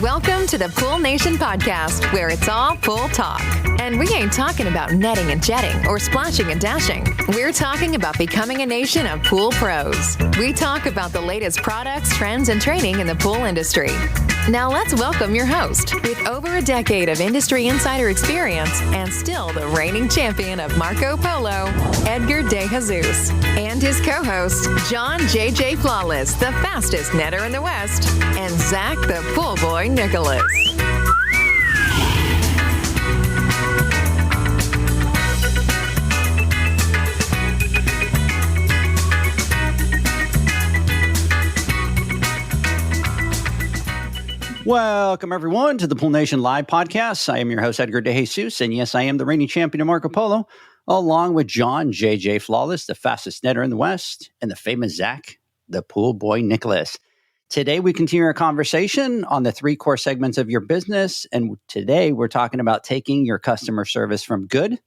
Welcome to the Pool Nation podcast, where it's all pool talk. And we ain't talking about netting and jetting or splashing and dashing. We're talking about becoming a nation of pool pros. We talk about the latest products, trends, and training in the pool industry. Now let's welcome your host, with over a decade of industry insider experience and still the reigning champion of Marco Polo, Edgar De Jesus, and his co-host, John J.J. Flawless, the fastest netter in the West, and Zach the Pool Boy Nicholas. Welcome, everyone, to the Pool Nation Live podcast. I am your host, Edgar De Jesus, and yes, I am the reigning champion of Marco Polo, along with John J.J. Flawless, the fastest netter in the West, and the famous Zach, the Pool Boy Nicholas. Today, we continue our conversation on the three core segments of your business, and today we're talking about taking your customer service from good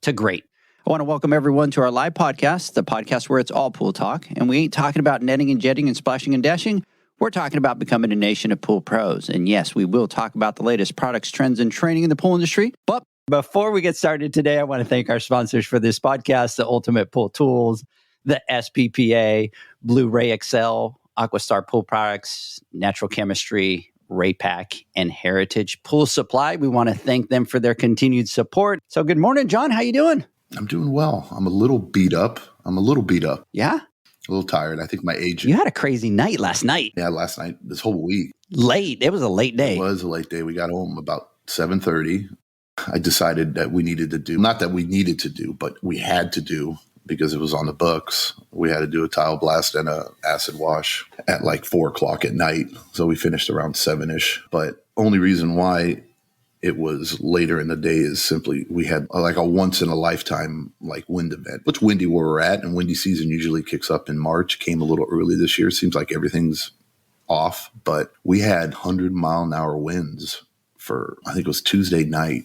to great. I want to welcome everyone to our live podcast, the podcast where it's all pool talk, and we ain't talking about netting and jetting and splashing and dashing. We're talking about becoming a nation of pool pros. And yes, we will talk about the latest products, trends, and training in the pool industry. But before we get started today, I want to thank our sponsors for this podcast, the Ultimate Pool Tools, the SPPA, Blueray XL, AquaStar Pool Products, Natural Chemistry, RayPak, and Heritage Pool Supply. We want to thank them for their continued support. So good morning, John. How you doing? I'm doing well. I'm a little beat up. Yeah? A little tired. I think my age. You had a crazy night last night. Yeah, last night, this whole week. Late. It was a late day. It was a late day. We got home about 7:30. I decided that we needed to do, not that we needed to do, but we had to do, because it was on the books. We had to do a tile blast and a acid wash at like 4 o'clock at night. So we finished around 7-ish. But only reason why it was later in the day is simply we had like a once in a lifetime like wind event. It's windy where we're at, and windy season usually kicks up in March. Came a little early this year. Seems like everything's off, but we had 100-mile-an-hour winds for, I think it was Tuesday night.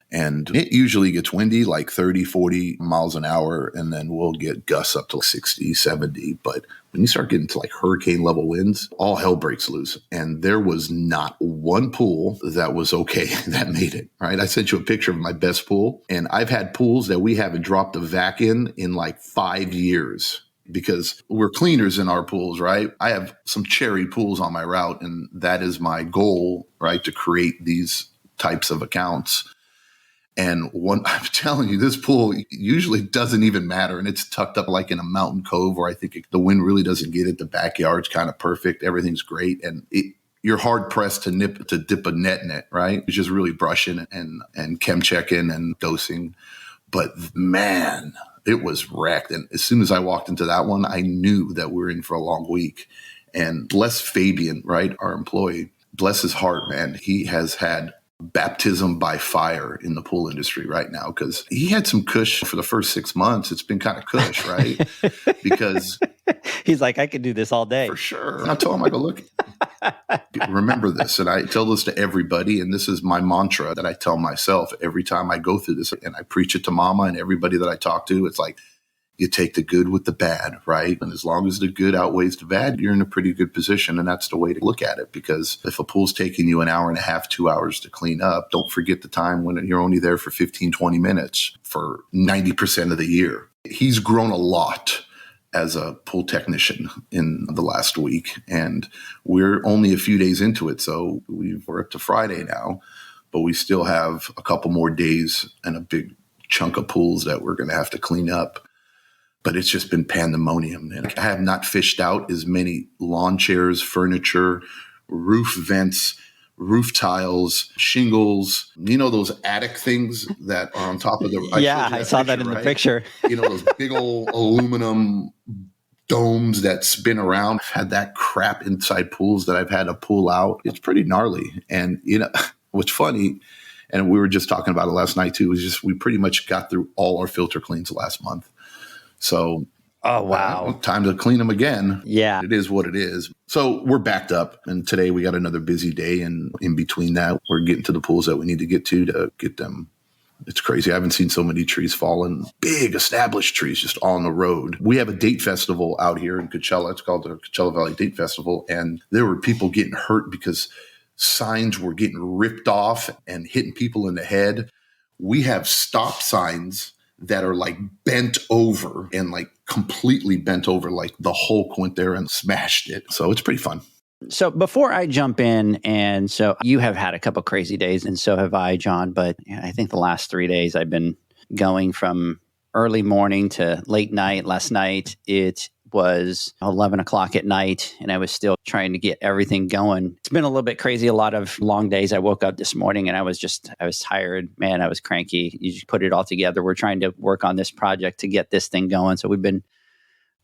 And it usually gets windy, like 30, 40 miles an hour, and then we'll get gusts up to 60, 70. But when you start getting to like hurricane level winds, all hell breaks loose. And there was not one pool that was okay that made it, right? I sent you a picture of my best pool, and I've had pools that we haven't dropped a vac in like 5 years. Because we're cleaners in our pools, right? I have some cherry pools on my route, and that is my goal, right? To create these types of accounts. And I'm telling you, this pool usually doesn't even matter. And it's tucked up like in a mountain cove where I think the wind really doesn't get it. The backyard's kind of perfect. Everything's great. And you're hard pressed to dip a net in it, right? It's just really brushing and chem checking and dosing. But man, it was wrecked. And as soon as I walked into that one, I knew that we're in for a long week. And bless Fabian, right? Our employee, bless his heart, man. He has had baptism by fire in the pool industry right now, because he had some cush for the first 6 months. It's been kind of cush, right? Because he's like, I could do this all day. For sure. And I told him, I go, look, remember this. And I tell this to everybody. And this is my mantra that I tell myself every time I go through this. And I preach it to mama and everybody that I talk to. It's like, you take the good with the bad, right? And as long as the good outweighs the bad, you're in a pretty good position. And that's the way to look at it. Because if a pool's taking you an hour and a half, 2 hours to clean up, don't forget the time when you're only there for 15, 20 minutes for 90% of the year. He's grown a lot as a pool technician in the last week. And we're only a few days into it. So we're up to Friday now, but we still have a couple more days and a big chunk of pools that we're going to have to clean up. But it's just been pandemonium. And I have not fished out as many lawn chairs, furniture, roof vents, roof tiles, shingles, those attic things that are on top of the... I saw that in the picture. Those big old aluminum domes that spin around. I've had that crap inside pools that I've had to pull out. It's pretty gnarly. And, what's funny, and we were just talking about it last night too, is just we pretty much got through all our filter cleans last month. So, oh, wow. Time to clean them again. Yeah. It is what it is. So we're backed up. And today we got another busy day. And in between that, we're getting to the pools that we need to get them. It's crazy. I haven't seen so many trees falling, big established trees just on the road. We have a date festival out here in Coachella. It's called the Coachella Valley Date Festival. And there were people getting hurt because signs were getting ripped off and hitting people in the head. We have stop signs that are like bent over and like completely bent over, like the Hulk went there and smashed it. So it's pretty fun. So before I jump in, and so you have had a couple crazy days, and so have I, John, but I think the last 3 days I've been going from early morning to late night. Last night, it was 11 o'clock at night, and I was still trying to get everything going. It's been a little bit crazy, a lot of long days. I woke up this morning and I was tired. Man, I was cranky. You just put it all together. We're trying to work on this project to get this thing going. So we've been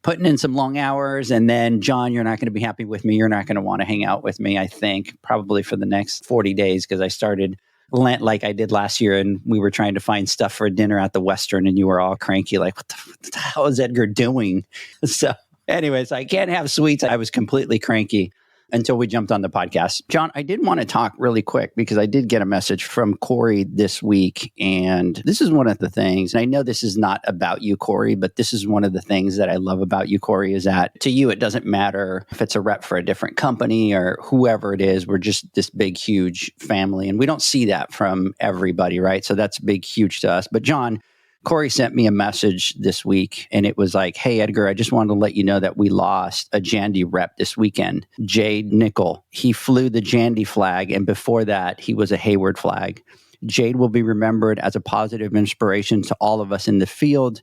putting in some long hours. And then, John, you're not going to be happy with me. You're not going to want to hang out with me, I think, probably for the next 40 days, because I started Lent like I did last year, and we were trying to find stuff for dinner at the Western, and you were all cranky, like, what the hell is Edgar doing? So anyways, I can't have sweets. I was completely cranky until we jumped on the podcast. John, I did want to talk really quick because I did get a message from Corey this week. And this is one of the things, and I know this is not about you, Corey, but this is one of the things that I love about you, Corey, is that to you, it doesn't matter if it's a rep for a different company or whoever it is. We're just this big, huge family. And we don't see that from everybody, right? So that's big, huge to us. But John, Corey sent me a message this week, and it was like, hey, Edgar, I just wanted to let you know that we lost a Jandy rep this weekend, Jade Nickel. He flew the Jandy flag, and before that, he was a Hayward flag. Jade will be remembered as a positive inspiration to all of us in the field.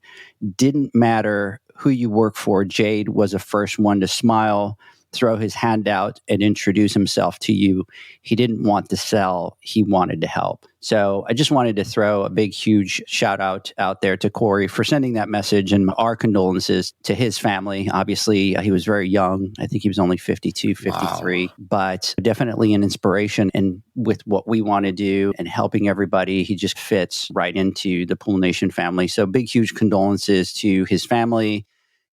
Didn't matter who you work for, Jade was the first one to smile, throw his hand out, and introduce himself to you. He didn't want to sell. He wanted to help. So I just wanted to throw a big, huge shout out there to Corey for sending that message, and our condolences to his family. Obviously, he was very young. I think he was only 52, 53, wow. But definitely an inspiration. And with what we want to do and helping everybody, he just fits right into the Pool Nation family. So big, huge condolences to his family.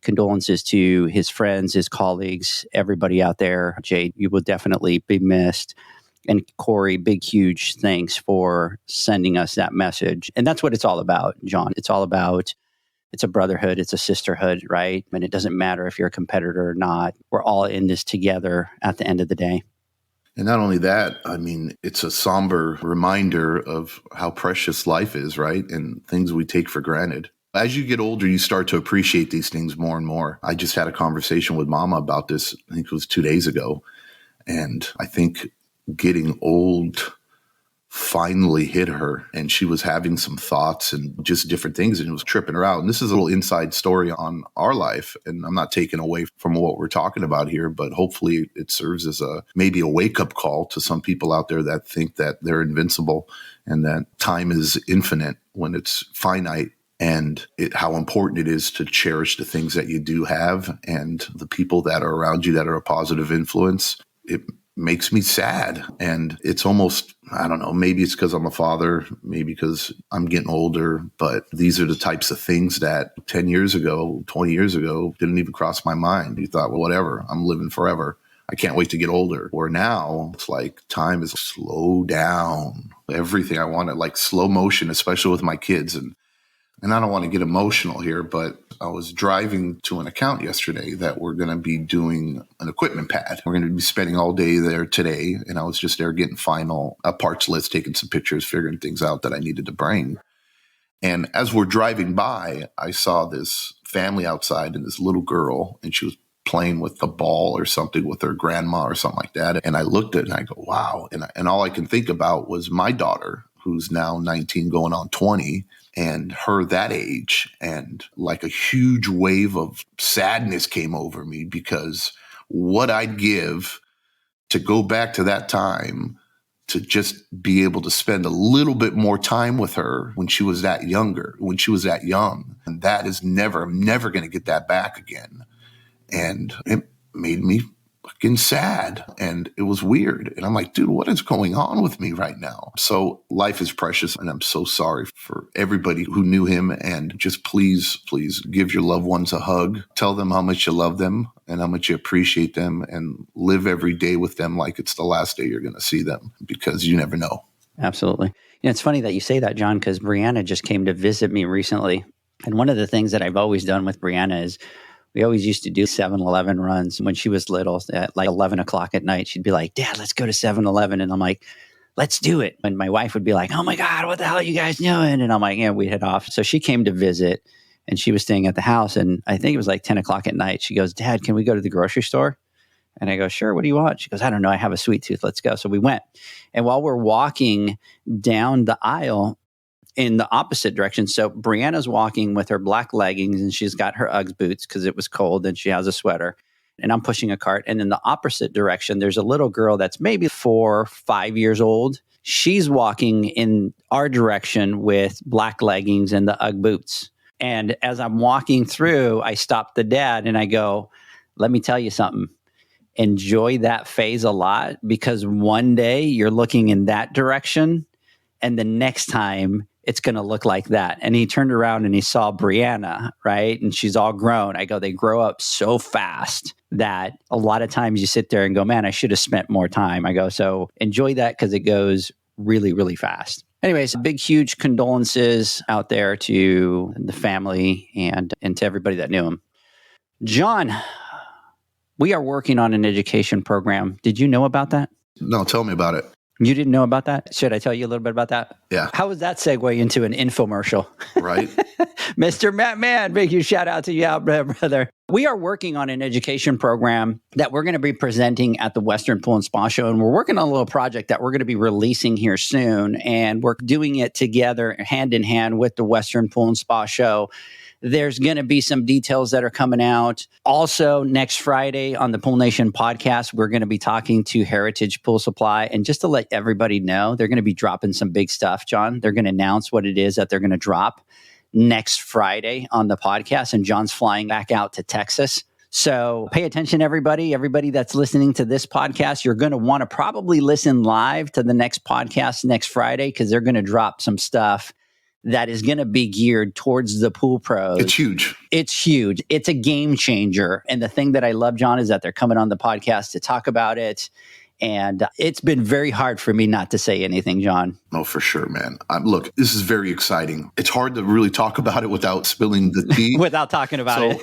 Condolences to his friends, his colleagues, everybody out there. Jade, you will definitely be missed. And Corey, big, huge thanks for sending us that message. And that's what it's all about, John. It's all about, it's a brotherhood, it's a sisterhood, right? And it doesn't matter if you're a competitor or not. We're all in this together at the end of the day. And not only that, I mean, it's a somber reminder of how precious life is, right? And things we take for granted. As you get older, you start to appreciate these things more and more. I just had a conversation with Mama about this, I think it was 2 days ago. And I think getting old finally hit her, and she was having some thoughts and just different things, and it was tripping her out. And this is a little inside story on our life, and I'm not taking away from what we're talking about here, but hopefully it serves as maybe a wake-up call to some people out there that think that they're invincible and that time is infinite when it's finite. And how important it is to cherish the things that you do have and the people that are around you that are a positive influence. It makes me sad. And it's almost, I don't know, maybe it's because I'm a father, maybe because I'm getting older, but these are the types of things that 10 years ago, 20 years ago, didn't even cross my mind. You thought, well, whatever, I'm living forever. I can't wait to get older. Where now it's like time is slow down. Everything I wanted, like slow motion, especially with my kids. And I don't want to get emotional here, but I was driving to an account yesterday that we're going to be doing an equipment pad. We're going to be spending all day there today. And I was just there getting final parts list, taking some pictures, figuring things out that I needed to bring. And as we're driving by, I saw this family outside and this little girl, and she was playing with a ball or something with her grandma or something like that. And I looked at it and I go, wow. And all I can think about was my daughter, who's now 19 going on 20, and her that age. And like a huge wave of sadness came over me, because what I'd give to go back to that time, to just be able to spend a little bit more time with her when she was that young. And that is I'm never going to get that back again. And it made me fucking sad, and it was weird. And I'm like, dude, what is going on with me right now? So life is precious, and I'm so sorry for everybody who knew him. And just please give your loved ones a hug. Tell them how much you love them and how much you appreciate them, and live every day with them like it's the last day you're going to see them, because you never know. Absolutely. It's funny that you say that, John, because Brianna just came to visit me recently. And one of the things that I've always done with Brianna is We always used to do 7-Eleven runs when she was little at like 11 o'clock at night. She'd be like, Dad, let's go to 7-Eleven. And I'm like, let's do it. And my wife would be like, oh my God, what the hell are you guys doing? And I'm like, yeah, we'd head off. So she came to visit and she was staying at the house. And I think it was like 10 o'clock at night. She goes, Dad, can we go to the grocery store? And I go, sure. What do you want? She goes, I don't know. I have a sweet tooth. Let's go. So we went. And while we're walking down the aisle in the opposite direction, so Brianna's walking with her black leggings and she's got her Uggs boots because it was cold and she has a sweater. And I'm pushing a cart. And in the opposite direction, there's a little girl that's maybe 4 or 5 years old. She's walking in our direction with black leggings and the Ugg boots. And as I'm walking through, I stop the dad and I go, let me tell you something. Enjoy that phase a lot because one day you're looking in that direction and the next time it's going to look like that. And he turned around and he saw Brianna, right? And she's all grown. I go, they grow up so fast that a lot of times you sit there and go, man, I should have spent more time. I go, so enjoy that because it goes really, really fast. Anyways, big, huge condolences out there to the family and to everybody that knew him. John, we are working on an education program. Did you know about that? No, tell me about it. You didn't know about that? Should I tell you a little bit about that? Yeah. How was that segue into an infomercial? Right. Mr. Matt Mann, big huge shout out to you out there, brother. We are working on an education program that we're going to be presenting at the Western Pool and Spa Show. And we're working on a little project that we're going to be releasing here soon. And we're doing it together hand in hand with the Western Pool and Spa Show. There's going to be some details that are coming out. Also, next Friday on the Pool Nation podcast, we're going to be talking to Heritage Pool Supply. And just to let everybody know, they're going to be dropping some big stuff, John. They're going to announce what it is that they're going to drop next Friday on the podcast. And John's flying back out to Texas. So pay attention, everybody. Everybody that's listening to this podcast, you're going to want to probably listen live to the next podcast next Friday because they're going to drop some stuff that is going to be geared towards the pool pros. It's huge. It's huge. It's a game changer. And the thing that I love, John, is that they're coming on the podcast to talk about it. And it's been very hard for me not to say anything, John. Oh, for sure, man. Look, this is very exciting. It's hard to really talk about it without spilling the tea. Without talking about it.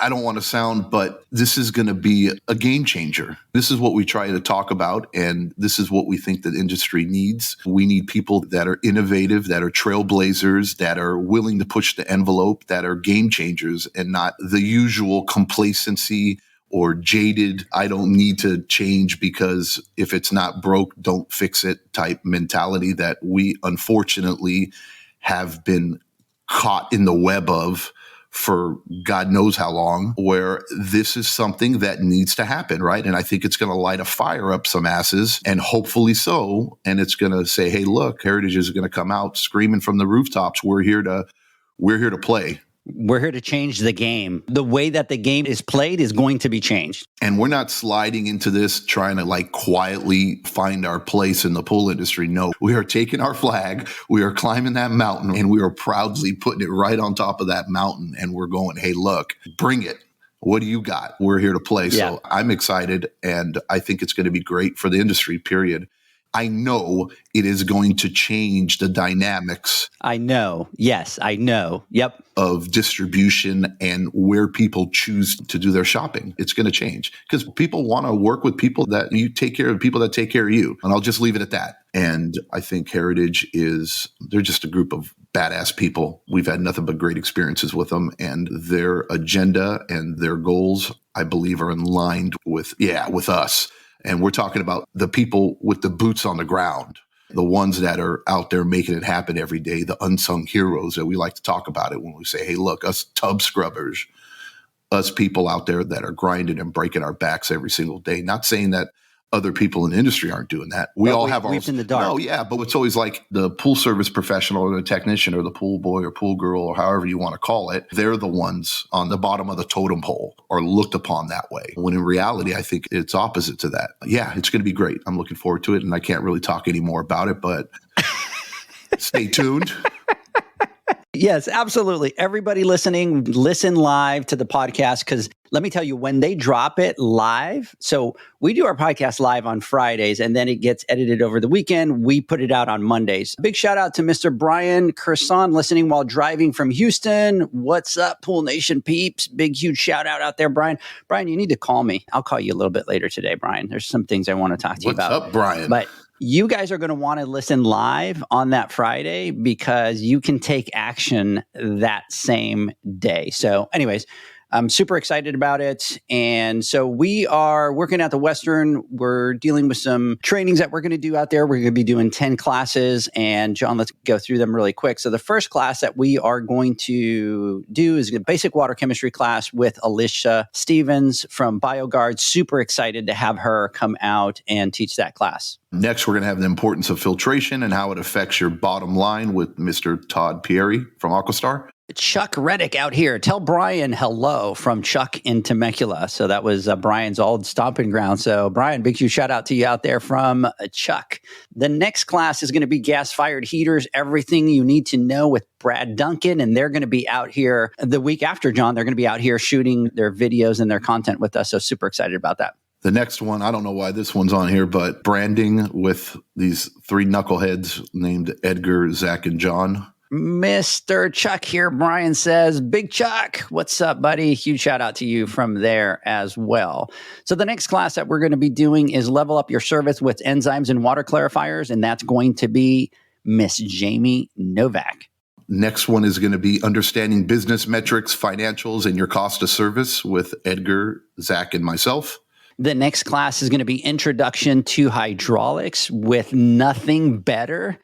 I don't want to sound, but this is going to be a game changer. This is what we try to talk about, and this is what we think the industry needs. We need people that are innovative, that are trailblazers, that are willing to push the envelope, that are game changers, and not the usual complacency or jaded, I don't need to change because if it's not broke, don't fix it type mentality that we unfortunately have been caught in the web of for God knows how long, where this is something that needs to happen, right? And I think it's going to light a fire up some asses, and hopefully so. And it's going to say, hey, look, Heritage is going to come out screaming from the rooftops. We're here to play. We're here to change the game. The way that the game is played is going to be changed. And we're not sliding into this trying to like quietly find our place in the pool industry. No, we are taking our flag. We are climbing that mountain and we are proudly putting it right on top of that mountain. And we're going, hey, look, bring it. What do you got? We're here to play. Yeah. So I'm excited and I think it's going to be great for the industry, period. I know it is going to change the dynamics. I know. Yes, I know. Yep. Of distribution and where people choose to do their shopping. It's going to change because people want to work with people that you take care of, people that take care of you. And I'll just leave it at that. And I think Heritage they're just a group of badass people. We've had nothing but great experiences with them, and their agenda and their goals, I believe, are in line with us. And we're talking about the people with the boots on the ground, the ones that are out there making it happen every day, the unsung heroes that we like to talk about it when we say, hey, look, us tub scrubbers, us people out there that are grinding and breaking our backs every single day. Not saying that other people in the industry aren't doing that. We all have our in the dark. No, yeah, but it's always like the pool service professional or the technician or the pool boy or pool girl or however you want to call it. They're the ones on the bottom of the totem pole or looked upon that way. When in reality, I think it's opposite to that. Yeah, it's going to be great. I'm looking forward to it, and I can't really talk any more about it, but stay tuned. Yes, absolutely. Everybody listening, listen live to the podcast because let me tell you, when they drop it live, so we do our podcast live on Fridays and then it gets edited over the weekend. We put it out on Mondays. Big shout out to Mr. Brian Kerson listening while driving from Houston. What's up, Pool Nation peeps? Big, huge shout out there, Brian. Brian, you need to call me. I'll call you a little bit later today, Brian. There's some things I want to talk to you about. What's up, Brian? But you guys are going to want to listen live on that Friday because you can take action that same day. So anyways, I'm super excited about it. And so we are working at the Western. We're dealing with some trainings that we're going to do out there. We're going to be doing 10 classes. And John, let's go through them really quick. So the first class that we are going to do is a basic water chemistry class with Alicia Stevens from BioGuard. Super excited to have her come out and teach that class. Next, we're going to have the importance of filtration and how it affects your bottom line with Mr. Todd Pieri from AquaStar. Chuck Reddick out here. Tell Brian hello from Chuck in Temecula. So that was Brian's old stomping ground. So Brian, big huge shout out to you out there from Chuck. The next class is going to be gas-fired heaters, everything you need to know with Brad Duncan. And they're going to be out here the week after, John. They're going to be out here shooting their videos and their content with us. So super excited about that. The next one, I don't know why this one's on here, but branding with these three knuckleheads named Edgar, Zach, and John. Mr. Chuck here, Brian says, Big Chuck, what's up, buddy? Huge shout out to you from there as well. So the next class that we're going to be doing is level up your service with enzymes and water clarifiers, and that's going to be Miss Jamie Novak. Next one is going to be understanding business metrics, financials, and your cost of service with Edgar, Zach, and myself. The next class is going to be Introduction to Hydraulics with nothing better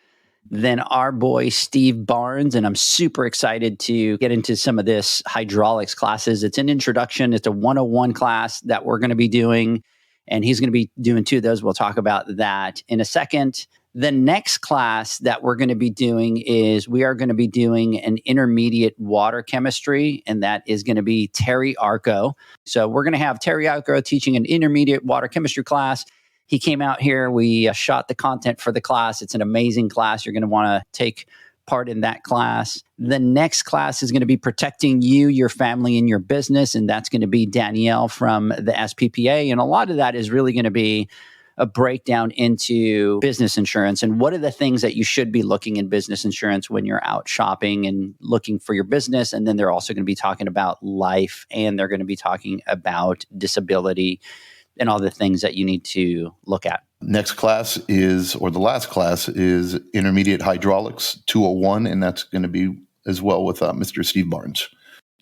than our boy Steve Barnes. And I'm super excited to get into some of this hydraulics classes. It's an introduction. It's a 101 class that we're going to be doing. And he's going to be doing two of those. We'll talk about that in a second. The next class that we're going to be doing is we are going to be doing an intermediate water chemistry, and that is going to be Terry Arco. So we're going to have Terry Arco teaching an intermediate water chemistry class. He came out here. We shot the content for the class. It's an amazing class. You're going to want to take part in that class. The next class is going to be protecting you, your family, and your business, and that's going to be Danielle from the SPPA. And a lot of that is really going to be a breakdown into business insurance and what are the things that you should be looking in business insurance when you're out shopping and looking for your business. And then they're also going to be talking about life, and they're going to be talking about disability and all the things that you need to look at. Next class is, or the last class is Intermediate Hydraulics 201, and that's going to be as well with Mr. Steve Barnes.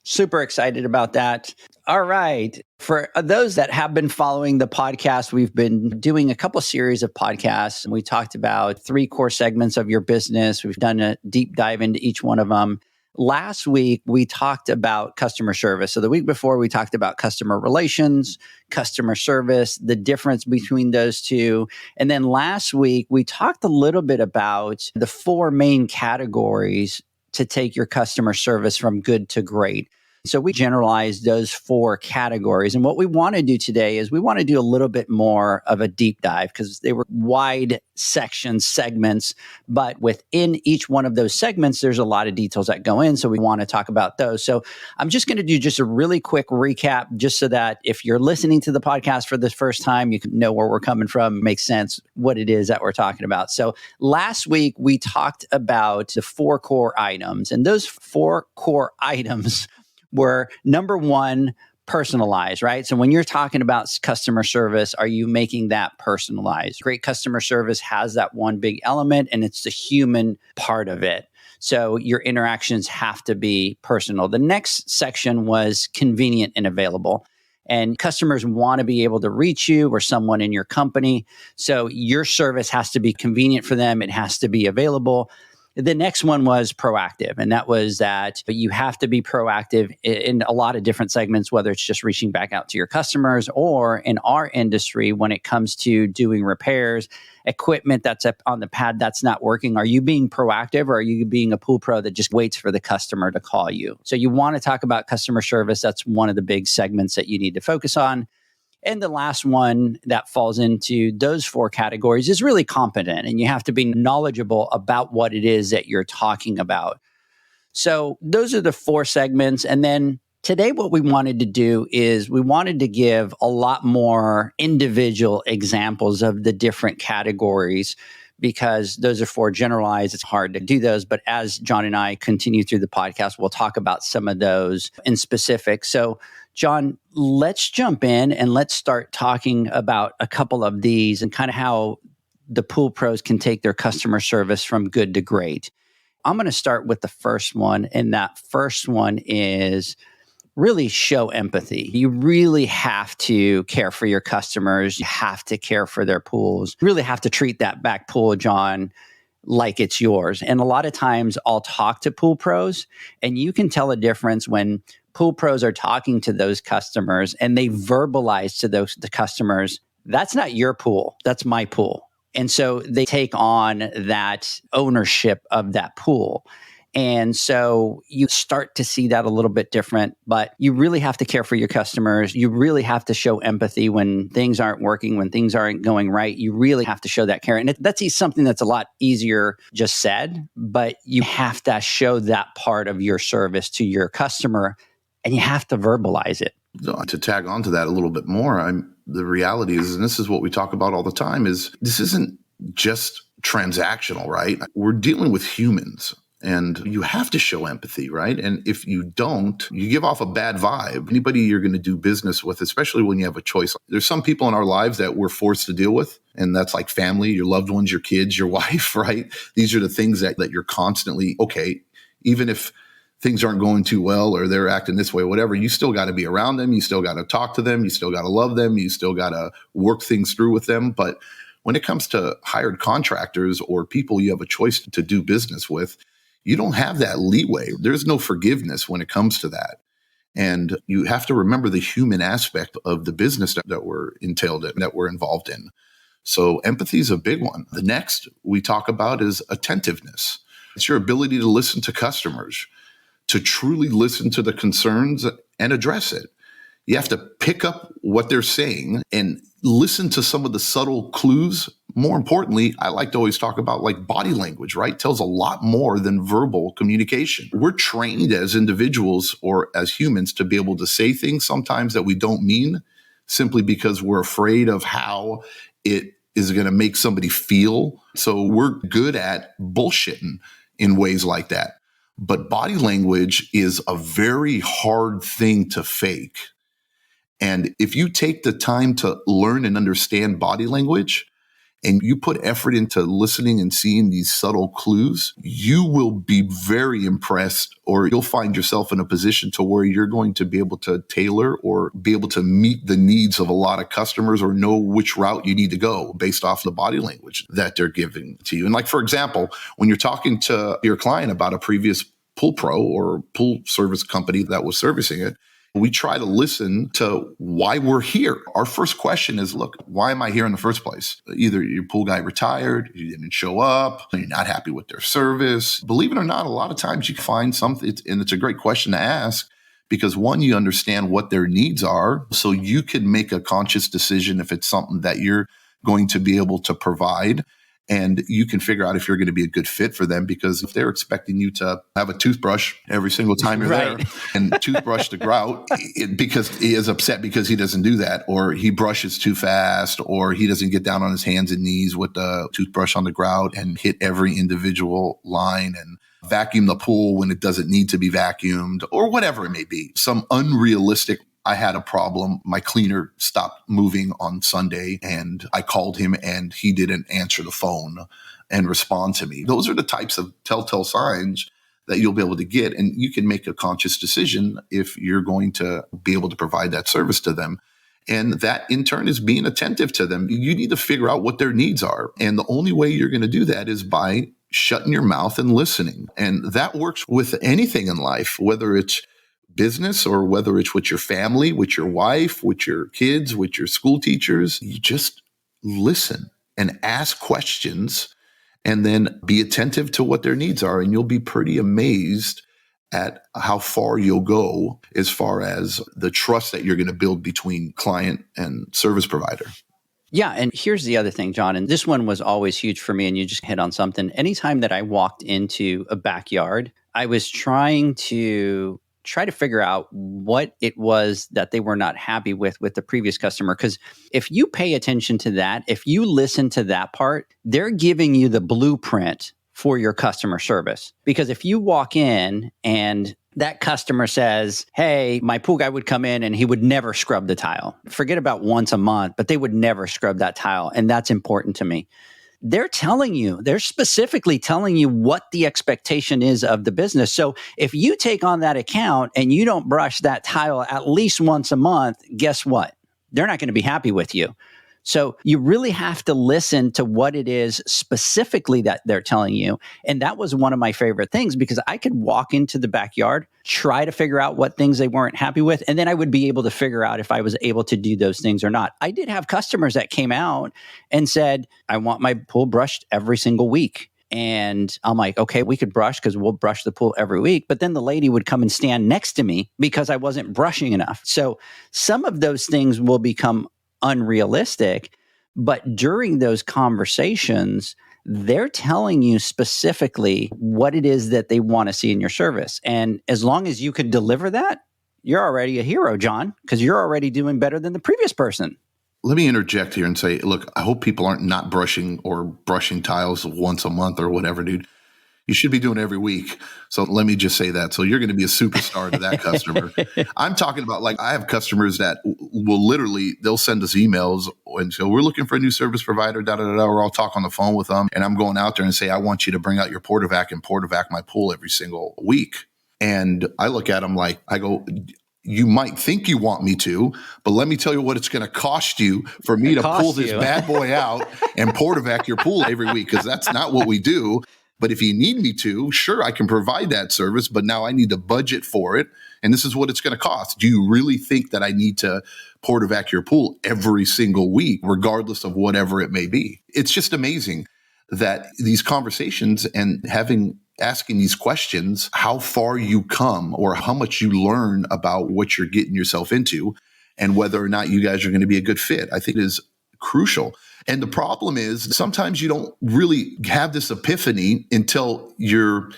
Super excited about that. All right. For those that have been following the podcast, we've been doing a couple series of podcasts, and we talked about 3 core segments of your business. We've done a deep dive into each one of them. Last week, we talked about customer service. So the week before, we talked about customer relations, customer service, the difference between those two. And then last week, we talked a little bit about the 4 main categories to take your customer service from good to great. So we generalized those 4 categories. And what we want to do today is we want to do a little bit more of a deep dive because they were wide sections, segments, but within each one of those segments, there's a lot of details that go in. So we want to talk about those. So I'm just going to do just a really quick recap just so that if you're listening to the podcast for the first time, you can know where we're coming from, makes sense what it is that we're talking about. So last week, we talked about the 4 core items, and those 4 core items were number 1, personalized, right? So when you're talking about customer service, are you making that personalized? Great customer service has that one big element, and it's the human part of it. So your interactions have to be personal. The next section was convenient and available. And customers want to be able to reach you or someone in your company. So your service has to be convenient for them. It has to be available. The next one was proactive, and that was that you have to be proactive in a lot of different segments, whether it's just reaching back out to your customers or in our industry when it comes to doing repairs, equipment that's up on the pad that's not working. Are you being proactive, or are you being a pool pro that just waits for the customer to call you? So you want to talk about customer service. That's one of the big segments that you need to focus on. And the last one that falls into those 4 categories is really competent, and you have to be knowledgeable about what it is that you're talking about. So those are the 4 segments. And then today, what we wanted to do is we wanted to give a lot more individual examples of the different categories, because those are 4 generalized. It's hard to do those. But as John and I continue through the podcast, we'll talk about some of those in specific. So John, let's jump in and let's start talking about a couple of these and kind of how the pool pros can take their customer service from good to great. I'm going to start with the first one. And that first one is really show empathy. You really have to care for your customers. You have to care for their pools. You really have to treat that back pool, John, like it's yours. And a lot of times I'll talk to pool pros, and you can tell a difference when pool pros are talking to those customers and they verbalize to the customers, that's not your pool, that's my pool. And so they take on that ownership of that pool. And so you start to see that a little bit different, but you really have to care for your customers. You really have to show empathy when things aren't working, when things aren't going right. You really have to show that care. And that's something that's a lot easier just said, but you have to show that part of your service to your customer, and you have to verbalize it. To tag on to that a little bit more, the reality is, and this is what we talk about all the time, is this isn't just transactional, right? We're dealing with humans. And you have to show empathy, right? And if you don't, you give off a bad vibe. Anybody you're going to do business with, especially when you have a choice. There's some people in our lives that we're forced to deal with, and that's like family, your loved ones, your kids, your wife, right? These are the things that you're constantly, okay, even if things aren't going too well or they're acting this way, whatever, you still got to be around them. You still got to talk to them. You still got to love them. You still got to work things through with them. But when it comes to hired contractors or people you have a choice to do business with, you don't have that leeway. There's no forgiveness when it comes to that. And you have to remember the human aspect of the business that we're entailed in, that we're involved in. So empathy is a big one. The next we talk about is attentiveness. It's your ability to listen to customers, to truly listen to the concerns and address it. You have to pick up what they're saying and listen to some of the subtle clues. More importantly, I like to always talk about like body language, right? Tells a lot more than verbal communication. We're trained as individuals or as humans to be able to say things sometimes that we don't mean, simply because we're afraid of how it is going to make somebody feel. So we're good at bullshitting in ways like that. But body language is a very hard thing to fake. And if you take the time to learn and understand body language, and you put effort into listening and seeing these subtle clues, you will be very impressed, or you'll find yourself in a position to where you're going to be able to tailor or be able to meet the needs of a lot of customers, or know which route you need to go based off the body language that they're giving to you. And like, for example, when you're talking to your client about a previous pool pro or pool service company that was servicing it, we try to listen to why we're here. Our first question is, look, why am I here in the first place? Either your pool guy retired, you didn't show up, you're not happy with their service. Believe it or not, a lot of times you can find something, and it's a great question to ask, because one, you understand what their needs are, so you can make a conscious decision if it's something that you're going to be able to provide. And you can figure out if you're going to be a good fit for them, because if they're expecting you to have a toothbrush every single time you're there and toothbrush the grout because he is upset because he doesn't do that, or he brushes too fast, or he doesn't get down on his hands and knees with the toothbrush on the grout and hit every individual line and vacuum the pool when it doesn't need to be vacuumed, or whatever it may be, some unrealistic. I had a problem. My cleaner stopped moving on Sunday, and I called him and he didn't answer the phone and respond to me. Those are the types of telltale signs that you'll be able to get, and you can make a conscious decision if you're going to be able to provide that service to them. And that in turn is being attentive to them. You need to figure out what their needs are. And the only way you're going to do that is by shutting your mouth and listening. And that works with anything in life, whether it's business or whether it's with your family, with your wife, with your kids, with your school teachers. You just listen and ask questions, and then be attentive to what their needs are. And you'll be pretty amazed at how far you'll go as far as the trust that you're going to build between client and service provider. Yeah. And here's the other thing, John, and this one was always huge for me, and you just hit on something. Anytime that I walked into a backyard, I was trying to figure out what it was that they were not happy with the previous customer. Because if you pay attention to that, if you listen to that part, they're giving you the blueprint for your customer service. Because if you walk in and that customer says, hey, my pool guy would come in and he would never scrub the tile. Forget about once a month, but they would never scrub that tile. And that's important to me. They're specifically telling you what the expectation is of the business. So if you take on that account and you don't brush that tile at least once a month, guess what? They're not going to be happy with you. So you really have to listen to what it is specifically that they're telling you. And that was one of my favorite things, because I could walk into the backyard, try to figure out what things they weren't happy with, and then I would be able to figure out if I was able to do those things or not. I did have customers that came out and said, I want my pool brushed every single week. And I'm like, okay, we could brush because we'll brush the pool every week. But then the lady would come and stand next to me because I wasn't brushing enough. So some of those things will become unrealistic, but during those conversations, they're telling you specifically what it is that they want to see in your service. And as long as you could deliver that, you're already a hero, John, because you're already doing better than the previous person. Let me interject here and say, look, I hope people aren't not brushing or brushing tiles once a month or whatever, dude. You should be doing it every week. So let me just say that. So you're going to be a superstar to that customer. I'm talking about, like, I have customers that will literally, they'll send us emails and say, we're looking for a new service provider, or I'll talk on the phone with them. And I'm going out there and say, I want you to bring out your porta-vac and porta-vac my pool every single week. And I look at them like, I go, you might think you want me to, but let me tell you what it's going to cost you for me to pull this bad boy out and porta-vac your pool every week, because that's not what we do. But if you need me to, sure, I can provide that service, but now I need to budget for it. And this is what it's going to cost. Do you really think that I need to porta-vac your pool every single week, regardless of whatever it may be? It's just amazing that these conversations and asking these questions, how far you come or how much you learn about what you're getting yourself into and whether or not you guys are going to be a good fit, I think is crucial. And the problem is sometimes you don't really have this epiphany until you're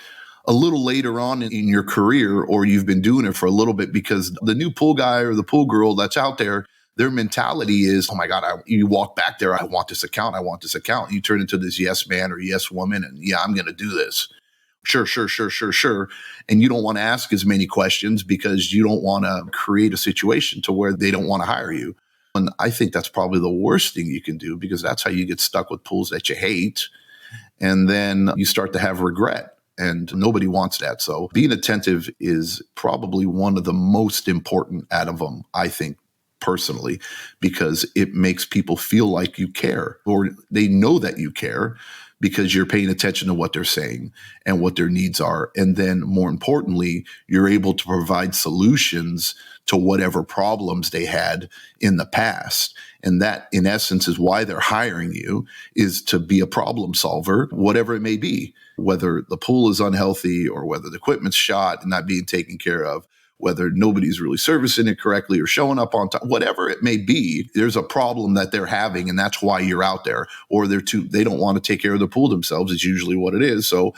a little later on in your career, or you've been doing it for a little bit, because the new pool guy or the pool girl that's out there, their mentality is, oh my God, you walk back there, I want this account. You turn into this yes man or yes woman, and yeah, I'm going to do this. Sure. And you don't want to ask as many questions because you don't want to create a situation to where they don't want to hire you. And I think that's probably the worst thing you can do, because that's how you get stuck with pools that you hate. And then you start to have regret, and nobody wants that. So being attentive is probably one of the most important out of them, I think, personally, because it makes people feel like you care, or they know that you care, because you're paying attention to what they're saying and what their needs are. And then more importantly, you're able to provide solutions to whatever problems they had in the past. And that, in essence, is why they're hiring you, is to be a problem solver, whatever it may be, whether the pool is unhealthy or whether the equipment's shot and not being taken care of, whether nobody's really servicing it correctly or showing up on time, whatever it may be, there's a problem that they're having, and that's why you're out there. Or they don't want to take care of the pool themselves, is usually what it is. So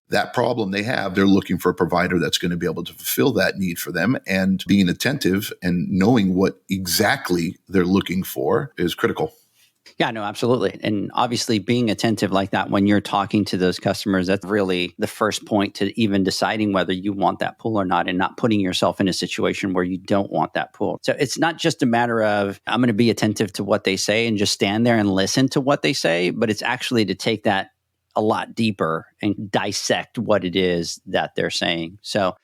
that problem they have, they're looking for a provider that's going to be able to fulfill that need for them. And being attentive and knowing what exactly they're looking for is critical. Yeah, no, absolutely. And obviously being attentive like that when you're talking to those customers, that's really the first point to even deciding whether you want that pool or not, and not putting yourself in a situation where you don't want that pool. So it's not just a matter of, I'm going to be attentive to what they say and just stand there and listen to what they say, but it's actually to take that a lot deeper and dissect what it is that they're saying. So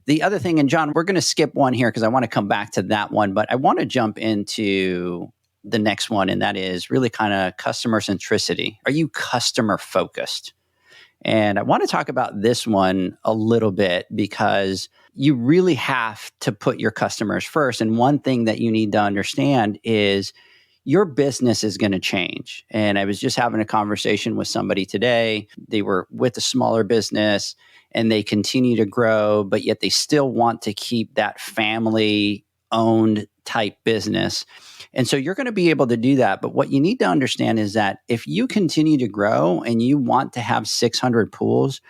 the other thing, and John, we're going to skip one here because I want to come back to that one, but I want to jump into the next one, and that is really kind of customer centricity. Are you customer focused? And I want to talk about this one a little bit, because you really have to put your customers first. And one thing that you need to understand is your business is going to change. And I was just having a conversation with somebody today. They were with a smaller business and they continue to grow, but yet they still want to keep that family owned type business. And so you're going to be able to do that. But what you need to understand is that if you continue to grow and you want to have 600 pools,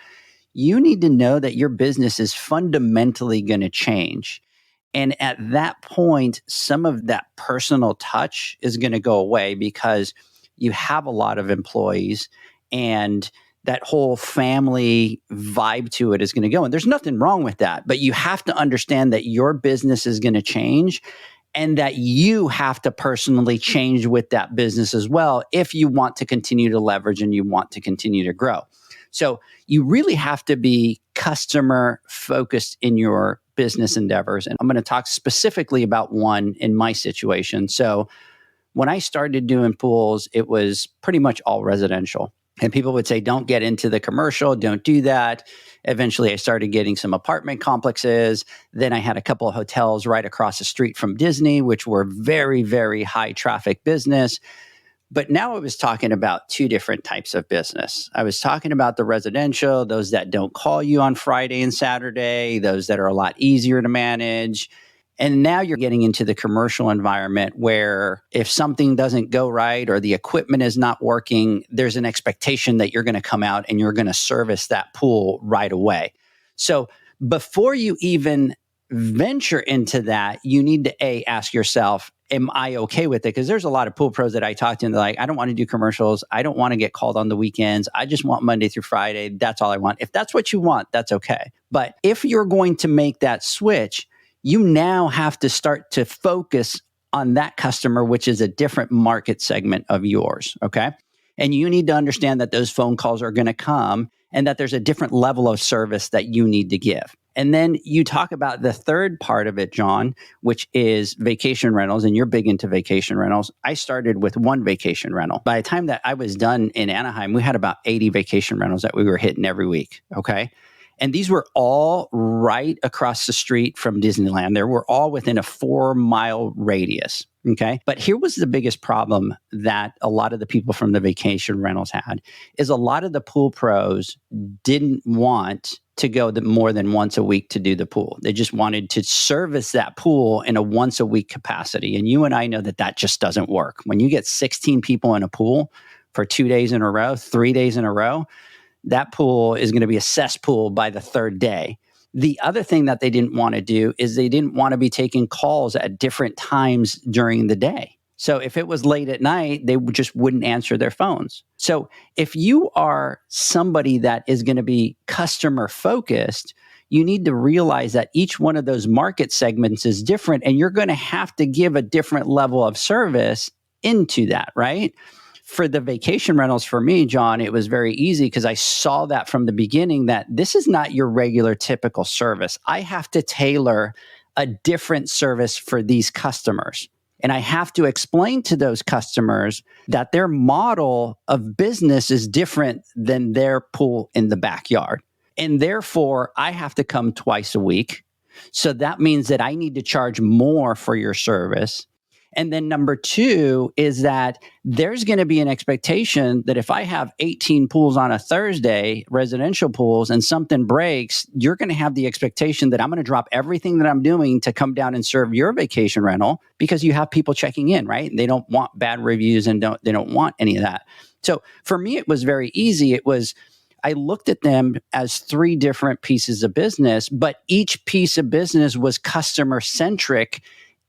you need to know that your business is fundamentally going to change. And at that point, some of that personal touch is going to go away because you have a lot of employees and that whole family vibe to it is going to go. And there's nothing wrong with that, but you have to understand that your business is going to change and that you have to personally change with that business as well if you want to continue to leverage and you want to continue to grow. So you really have to be customer focused in your business endeavors. And I'm going to talk specifically about one in my situation. So when I started doing pools, it was pretty much all residential. And people would say, don't get into the commercial, don't do that. Eventually, I started getting some apartment complexes. Then I had a couple of hotels right across the street from Disney, which were very, very high traffic business. But now I was talking about two different types of business. I was talking about the residential, those that don't call you on Friday and Saturday, those that are a lot easier to manage. And now you're getting into the commercial environment where if something doesn't go right or the equipment is not working, there's an expectation that you're going to come out and you're going to service that pool right away. So before you even venture into that, you need to ask yourself, am I okay with it? Because there's a lot of pool pros that I talk to and they're like, I don't want to do commercials. I don't want to get called on the weekends. I just want Monday through Friday. That's all I want. If that's what you want, that's okay. But if you're going to make that switch, you now have to start to focus on that customer, which is a different market segment of yours, okay? And you need to understand that those phone calls are going to come and that there's a different level of service that you need to give. And then you talk about the third part of it, John, which is vacation rentals, and you're big into vacation rentals. I started with one vacation rental. By the time that I was done in Anaheim, we had about 80 vacation rentals that we were hitting every week, okay? And these were all right across the street from Disneyland. They were all within a 4-mile radius. Okay. But here was the biggest problem that a lot of the people from the vacation rentals had is a lot of the pool pros didn't want to go more than once a week to do the pool. They just wanted to service that pool in a once a week capacity. And you and I know that that just doesn't work. When you get 16 people in a pool for 2 days in a row, 3 days in a row, that pool is going to be a cesspool by the third day. The other thing that they didn't want to do is they didn't want to be taking calls at different times during the day. So if it was late at night, they just wouldn't answer their phones. So if you are somebody that is going to be customer focused, you need to realize that each one of those market segments is different and you're going to have to give a different level of service into that, right? For the vacation rentals, for me, John, it was very easy because I saw that from the beginning that this is not your regular typical service. I have to tailor a different service for these customers. And I have to explain to those customers that their model of business is different than their pool in the backyard. And therefore, I have to come twice a week. So that means that I need to charge more for your service. And then number two is that there's going to be an expectation that if I have 18 pools on a Thursday, residential pools, and something breaks, you're going to have the expectation that I'm going to drop everything that I'm doing to come down and serve your vacation rental because you have people checking in, right? They don't want bad reviews and they don't want any of that. So for me, it was very easy. I looked at them as three different pieces of business, but each piece of business was customer centric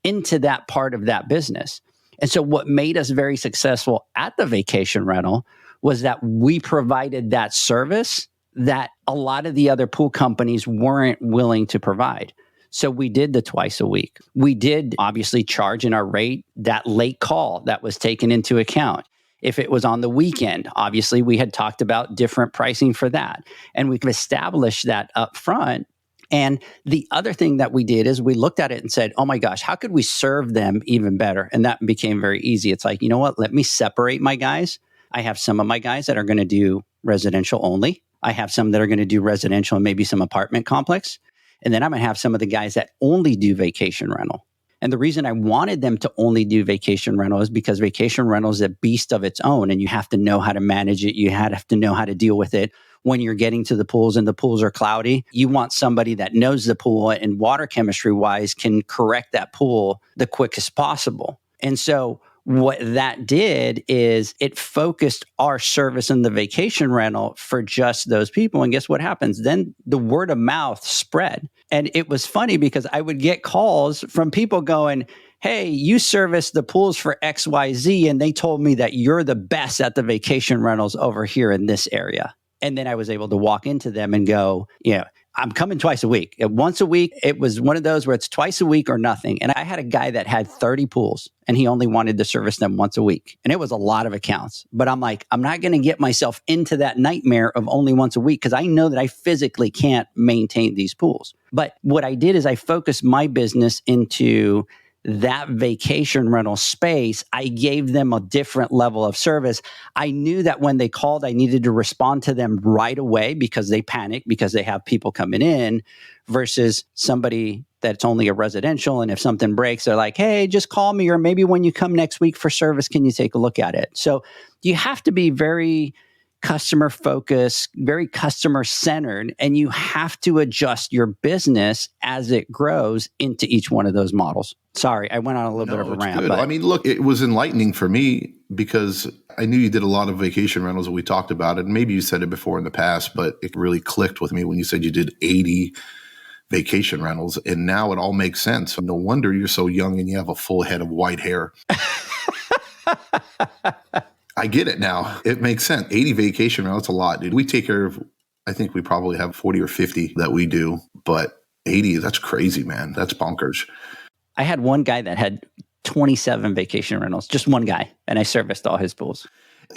into that part of that business. And so what made us very successful at the vacation rental was that we provided that service that a lot of the other pool companies weren't willing to provide. So we did the twice a week. We did obviously charge in our rate that late call that was taken into account. If it was on the weekend, obviously we had talked about different pricing for that. And we've established that up front. And the other thing that we did is we looked at it and said, oh my gosh, how could we serve them even better? And that became very easy. It's like, you know what? Let me separate my guys. I have some of my guys that are going to do residential only. I have some that are going to do residential and maybe some apartment complex. And then I'm going to have some of the guys that only do vacation rental. And the reason I wanted them to only do vacation rental is because vacation rental is a beast of its own and you have to know how to manage it. You have to know how to deal with it. When you're getting to the pools and the pools are cloudy, you want somebody that knows the pool and water chemistry wise can correct that pool the quickest possible. And so what that did is it focused our service and the vacation rental for just those people. And guess what happens? Then the word of mouth spread. And it was funny because I would get calls from people going, hey, you service the pools for XYZ, and they told me that you're the best at the vacation rentals over here in this area. And then I was able to walk into them and go, I'm coming twice a week. Once a week, it was one of those where it's twice a week or nothing. And I had a guy that had 30 pools and he only wanted to service them once a week. And it was a lot of accounts. But I'm like, I'm not going to get myself into that nightmare of only once a week because I know that I physically can't maintain these pools. But what I did is I focused my business into that vacation rental space. I gave them a different level of service. I knew that when they called, I needed to respond to them right away because they panic because they have people coming in versus somebody that's only a residential. And if something breaks, they're like, hey, just call me. Or maybe when you come next week for service, can you take a look at it? So you have to be very customer focused, very customer centered, and you have to adjust your business as it grows into each one of those models. Sorry, I went on a little bit of a rant. But I mean, look, it was enlightening for me because I knew you did a lot of vacation rentals and we talked about it. And maybe you said it before in the past, but it really clicked with me when you said you did 80 vacation rentals. And now it all makes sense. No wonder you're so young and you have a full head of white hair. I get it now. It makes sense. 80 vacation rentals, that's a lot, dude. We take care of, I think we probably have 40 or 50 that we do, but 80, that's crazy, man. That's bonkers. I had one guy that had 27 vacation rentals, just one guy, and I serviced all his pools.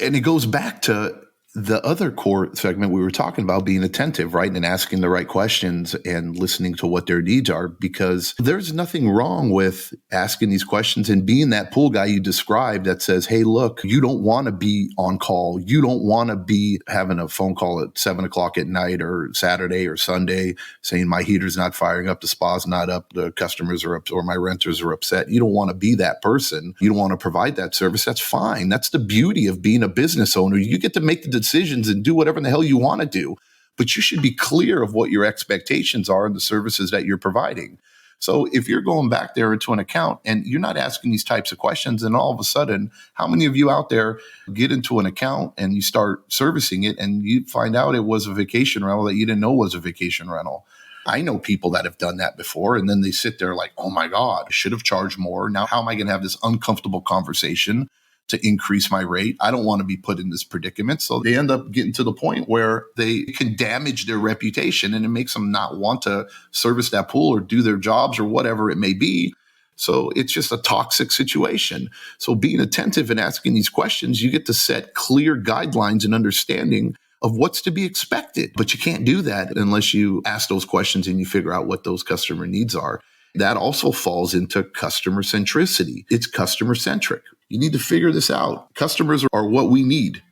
And it goes back to the other core segment we were talking about, being attentive, right? And asking the right questions and listening to what their needs are, because there's nothing wrong with asking these questions and being that pool guy you described that says, hey, look, you don't want to be on call. You don't want to be having a phone call at 7:00 at night or Saturday or Sunday saying my heater's not firing up, the spa's not up, the customers are up, or my renters are upset. You don't want to be that person. You don't want to provide that service. That's fine. That's the beauty of being a business owner. You get to make the decisions and do whatever the hell you want to do, but you should be clear of what your expectations are and the services that you're providing. So if you're going back there into an account and you're not asking these types of questions, and all of a sudden, how many of you out there get into an account and you start servicing it and you find out it was a vacation rental that you didn't know was a vacation rental? I know people that have done that before, and then they sit there like, oh my God, I should have charged more. Now, how am I going to have this uncomfortable conversation to increase my rate? I don't want to be put in this predicament. So they end up getting to the point where they can damage their reputation, and it makes them not want to service that pool or do their jobs or whatever it may be. So it's just a toxic situation. So being attentive and asking these questions, you get to set clear guidelines and understanding of what's to be expected. But you can't do that unless you ask those questions and you figure out what those customer needs are. That also falls into customer centricity. It's customer centric. You need to figure this out. Customers are what we need.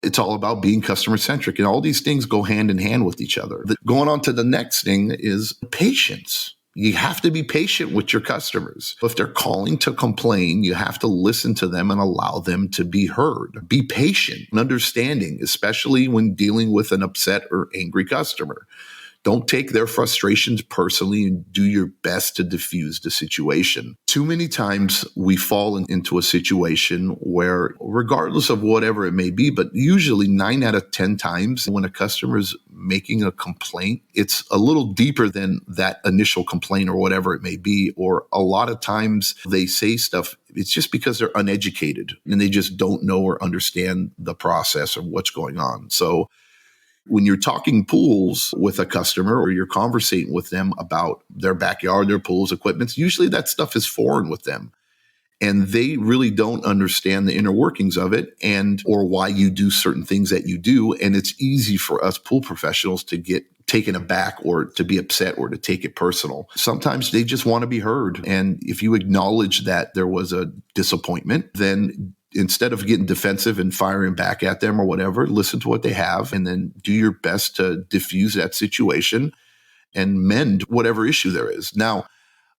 It's all about being customer centric, and all these things go hand in hand with each other. Going on to the next thing is patience. You have to be patient with your customers. If they're calling to complain, you have to listen to them and allow them to be heard. Be patient and understanding, especially when dealing with an upset or angry customer. Don't take their frustrations personally and do your best to diffuse the situation. Too many times we fall into a situation where, regardless of whatever it may be, but usually 9 out of 10 times when a customer is making a complaint, it's a little deeper than that initial complaint or whatever it may be. Or a lot of times they say stuff, it's just because they're uneducated and they just don't know or understand the process or what's going on. So when you're talking pools with a customer or you're conversating with them about their backyard, their pools, equipment, usually that stuff is foreign with them. And they really don't understand the inner workings of it or why you do certain things that you do. And it's easy for us pool professionals to get taken aback or to be upset or to take it personal. Sometimes they just want to be heard. And if you acknowledge that there was a disappointment, then instead of getting defensive and firing back at them or whatever, listen to what they have and then do your best to diffuse that situation and mend whatever issue there is. Now,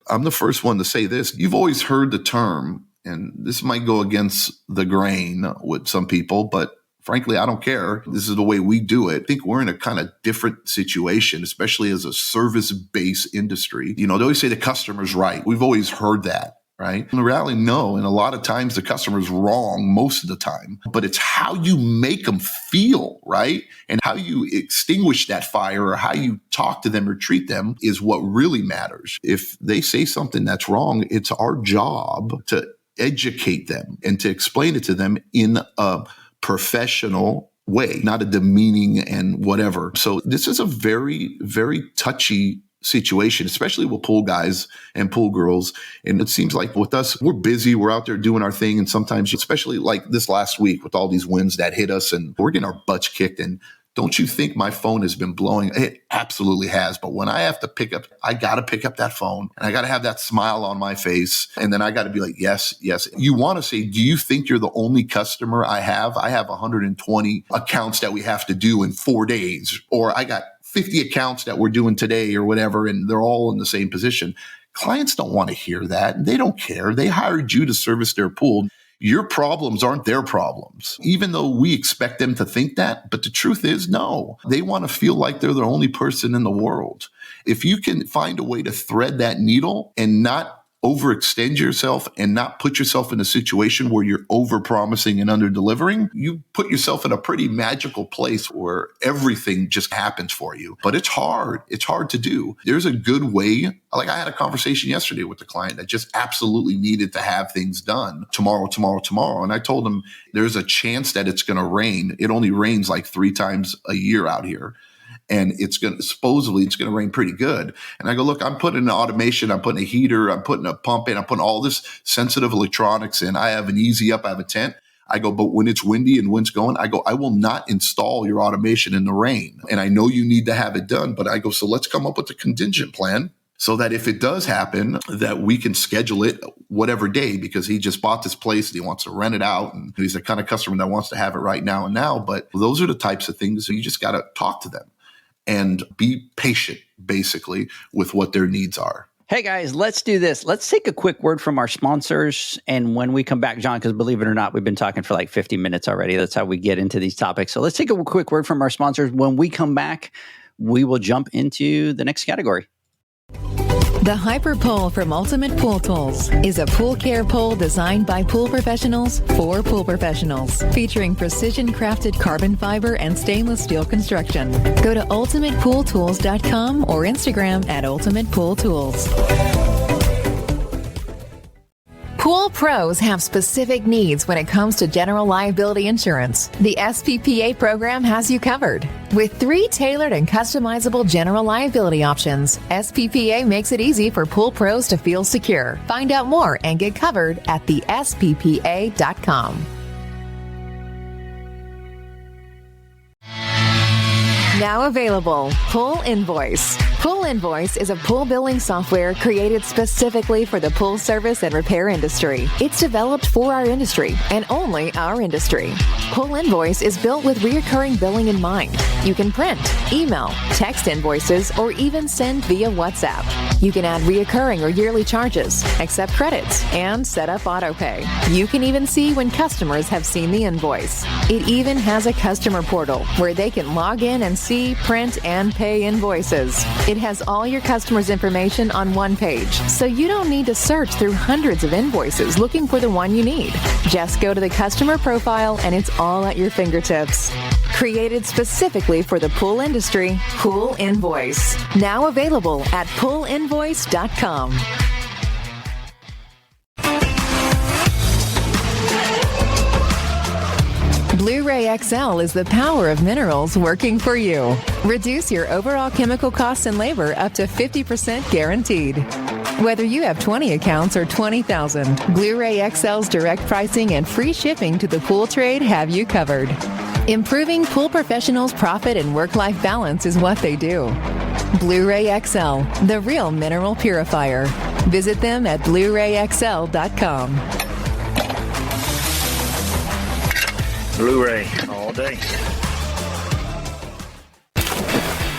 I'm the first one to say this. You've always heard the term, and this might go against the grain with some people, but frankly, I don't care. This is the way we do it. I think we're in a kind of different situation, especially as a service-based industry. You know, they always say the customer's right. We've always heard that. right? In reality, no. And a lot of times the customer is wrong most of the time, but it's how you make them feel, right? And how you extinguish that fire or how you talk to them or treat them is what really matters. If they say something that's wrong, it's our job to educate them and to explain it to them in a professional way, not a demeaning and whatever. So this is a very, very touchy situation, especially with pool guys and pool girls. And it seems like with us, we're busy, we're out there doing our thing. And sometimes, especially like this last week with all these winds that hit us and we're getting our butts kicked. And don't you think my phone has been blowing? It absolutely has. But when I have to pick up, I got to pick up that phone and I got to have that smile on my face. And then I got to be like, yes, yes. You want to say, do you think you're the only customer I have? I have 120 accounts that we have to do in 4 days, or I got 50 accounts that we're doing today or whatever, and they're all in the same position. Clients don't want to hear that. They don't care. They hired you to service their pool. Your problems aren't their problems, even though we expect them to think that. But the truth is, no, they want to feel like they're the only person in the world. If you can find a way to thread that needle and not overextend yourself and not put yourself in a situation where you're over-promising and under-delivering, you put yourself in a pretty magical place where everything just happens for you. But it's hard. It's hard to do. There's a good way. Like I had a conversation yesterday with the client that just absolutely needed to have things done tomorrow. And I told him there's a chance that it's going to rain. It only rains like 3 times a year out here. And supposedly it's going to rain pretty good. And I go, look, I'm putting an automation, I'm putting a heater, I'm putting a pump in, I'm putting all this sensitive electronics in. I have an easy up, I have a tent. I go, but when it's windy and wind's going, I go, I will not install your automation in the rain. And I know you need to have it done, but I go, so let's come up with a contingent plan so that if it does happen, that we can schedule it whatever day, because he just bought this place and he wants to rent it out. And he's the kind of customer that wants to have it right now and now. But those are the types of things that you just got to talk to them and be patient, basically, with what their needs are. Hey, guys, let's do this. Let's take a quick word from our sponsors. And when we come back, John, because believe it or not, we've been talking for like 50 minutes already. That's how we get into these topics. So let's take a quick word from our sponsors. When we come back, we will jump into the next category. The Hyper Pole from Ultimate Pool Tools is a pool care pole designed by pool professionals for pool professionals, featuring precision-crafted carbon fiber and stainless steel construction. Go to ultimatepooltools.com or Instagram at Ultimate Pool Tools. Pool pros have specific needs when it comes to general liability insurance. The SPPA program has you covered. With 3 tailored and customizable general liability options, SPPA makes it easy for pool pros to feel secure. Find out more and get covered at thesppa.com. Now available, Pool Invoice. Pool Invoice is a pool billing software created specifically for the pool service and repair industry. It's developed for our industry and only our industry. Pool Invoice is built with recurring billing in mind. You can print, email, text invoices, or even send via WhatsApp. You can add recurring or yearly charges, accept credits, and set up autopay. You can even see when customers have seen the invoice. It even has a customer portal where they can log in and see, print, and pay invoices. It has all your customers' information on one page, so you don't need to search through hundreds of invoices looking for the one you need. Just go to the customer profile and it's all at your fingertips. Created specifically for the pool industry, Pool Invoice. Now available at poolinvoice.com. Blueray XL is the power of minerals working for you. Reduce your overall chemical costs and labor up to 50% guaranteed. Whether you have 20 accounts or 20,000, Blueray XL's direct pricing and free shipping to the pool trade have you covered. Improving pool professionals' profit and work-life balance is what they do. Blueray XL, the real mineral purifier. Visit them at BlueRayXL.com. Blueray all day.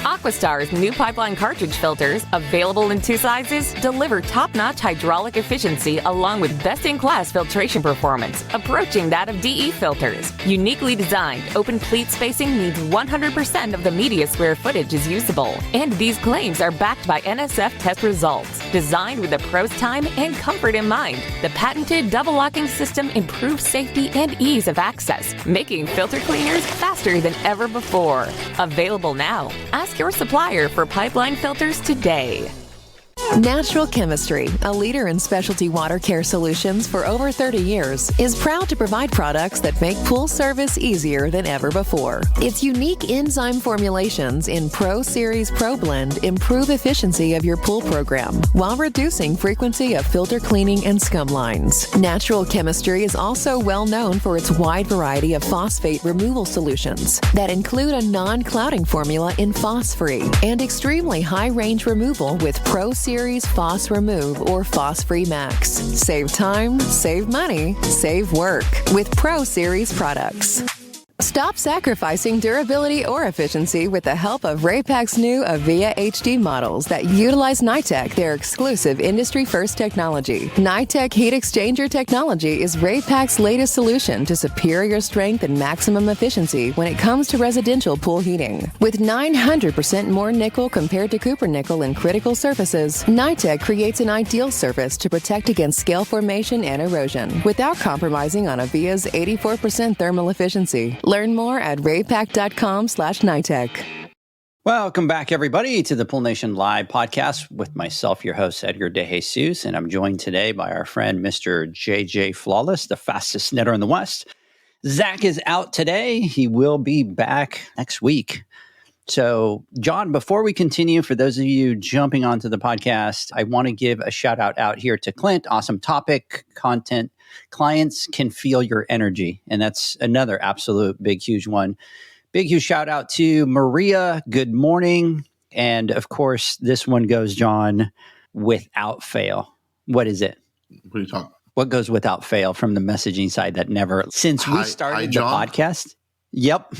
AquaStar's new pipeline cartridge filters, available in 2 sizes, deliver top-notch hydraulic efficiency along with best-in-class filtration performance, approaching that of DE filters. Uniquely designed, open pleat spacing means 100% of the media square footage is usable. And these claims are backed by NSF test results. Designed with the pro's time and comfort in mind, the patented double locking system improves safety and ease of access, making filter cleaners faster than ever before. Available now. Ask your supplier for pipeline filters today. Natural Chemistry, a leader in specialty water care solutions for over 30 years, is proud to provide products that make pool service easier than ever before. Its unique enzyme formulations in Pro Series Pro Blend improve efficiency of your pool program while reducing frequency of filter cleaning and scum lines. Natural Chemistry is also well known for its wide variety of phosphate removal solutions that include a non-clouding formula in Phos-Free and extremely high-range removal with Pro Series Phos Remove or Phos-Free Max. Save time, save money, save work with Pro Series products. Stop sacrificing durability or efficiency with the help of RayPak's new Avia HD models that utilize NITEC, their exclusive industry-first technology. NITEC heat exchanger technology is RayPak's latest solution to superior strength and maximum efficiency when it comes to residential pool heating. With 900% more nickel compared to copper nickel in critical surfaces, NITEC creates an ideal surface to protect against scale formation and erosion without compromising on Avia's 84% thermal efficiency. Learn more at raypak.com/NITEC. Welcome back, everybody, to the Pool Nation Live podcast with myself, your host, Edgar De Jesus, and I'm joined today by our friend, Mr. JJ Flawless, the fastest netter in the West. Zach is out today. He will be back next week. So, John, before we continue, for those of you jumping onto the podcast, I want to give a shout out here to Clint. Awesome topic, content. Clients can feel your energy. And that's another absolute big, huge one. Big, huge shout out to Maria. Good morning. And of course, this one goes, John, without fail. What is it? What are you talking about? What goes without fail from the messaging side that never, since we started the podcast? Yep.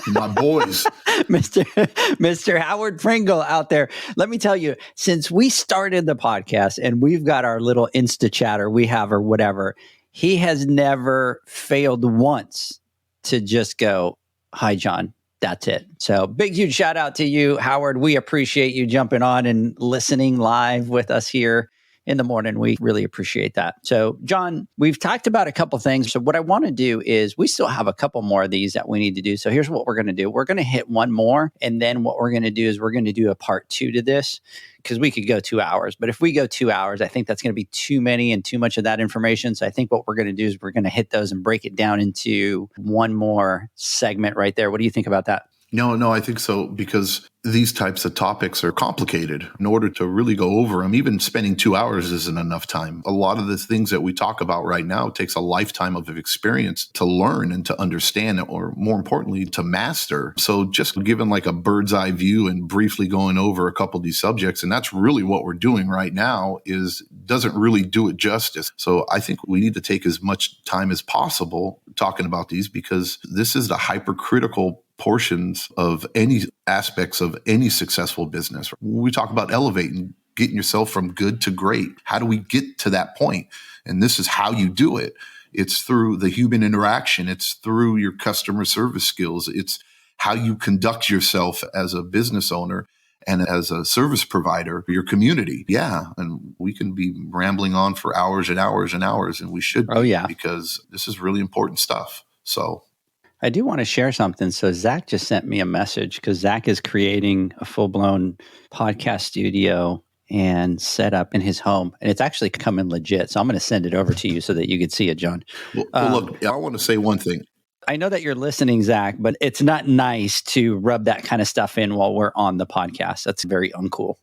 My boys. Mr. Howard Pringle out there. Let me tell you, since we started the podcast and we've got our little Insta chatter we have or whatever, he has never failed once to just go, "Hi, John." That's it. So big, huge shout out to you, Howard. We appreciate you jumping on and listening live with us here in the morning. We really appreciate that. So, John, we've talked about a couple things. So what I want to do is we still have a couple more of these that we need to do. So here's what we're going to do. We're going to hit one more. And then what we're going to do is we're going to do a part 2 to this because we could go 2 hours. But if we go 2 hours, I think that's going to be too many and too much of that information. So I think what we're going to do is we're going to hit those and break it down into one more segment right there. What do you think about that? No, I think so, because these types of topics are complicated. In order to really go over them, even spending 2 hours isn't enough time. A lot of the things that we talk about right now takes a lifetime of experience to learn and to understand, or more importantly, to master. So just giving like a bird's eye view and briefly going over a couple of these subjects, and that's really what we're doing right now, doesn't really do it justice. So I think we need to take as much time as possible talking about these, because this is the hypercritical portions of any aspects of any successful business. We talk about elevating, getting yourself from good to great. How do we get to that point? And this is how you do it. It's through the human interaction. It's through your customer service skills. It's how you conduct yourself as a business owner and as a service provider for your community. Yeah. And we can be rambling on for hours and hours and hours, and we should be, because this is really important stuff. So I do want to share something. So Zach just sent me a message because Zach is creating a full-blown podcast studio and set up in his home. And it's actually coming legit. So I'm going to send it over to you so that you could see it, John. Well, look, I want to say one thing. I know that you're listening, Zach, but it's not nice to rub that kind of stuff in while we're on the podcast. That's very uncool.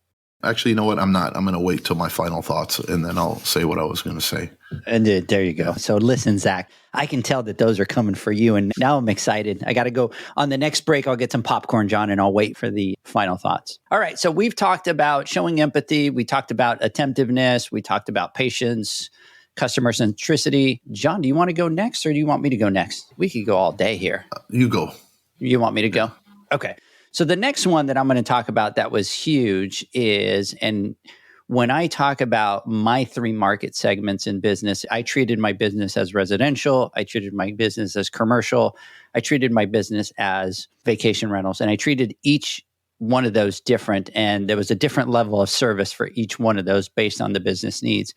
Actually, you know what? I'm not. I'm going to wait till my final thoughts, and then I'll say what I was going to say. And there you go. So listen, Zach, I can tell that those are coming for you. And now I'm excited. I got to go on the next break. I'll get some popcorn, John, and I'll wait for the final thoughts. All right. So we've talked about showing empathy. We talked about attentiveness. We talked about patience, customer centricity. John, do you want to go next or do you want me to go next? We could go all day here. You go. You want me to go? Okay. So the next one that I'm going to talk about that was huge is, and when I talk about my 3 market segments in business, I treated my business as residential. I treated my business as commercial. I treated my business as vacation rentals. And I treated each one of those different, and there was a different level of service for each one of those based on the business needs.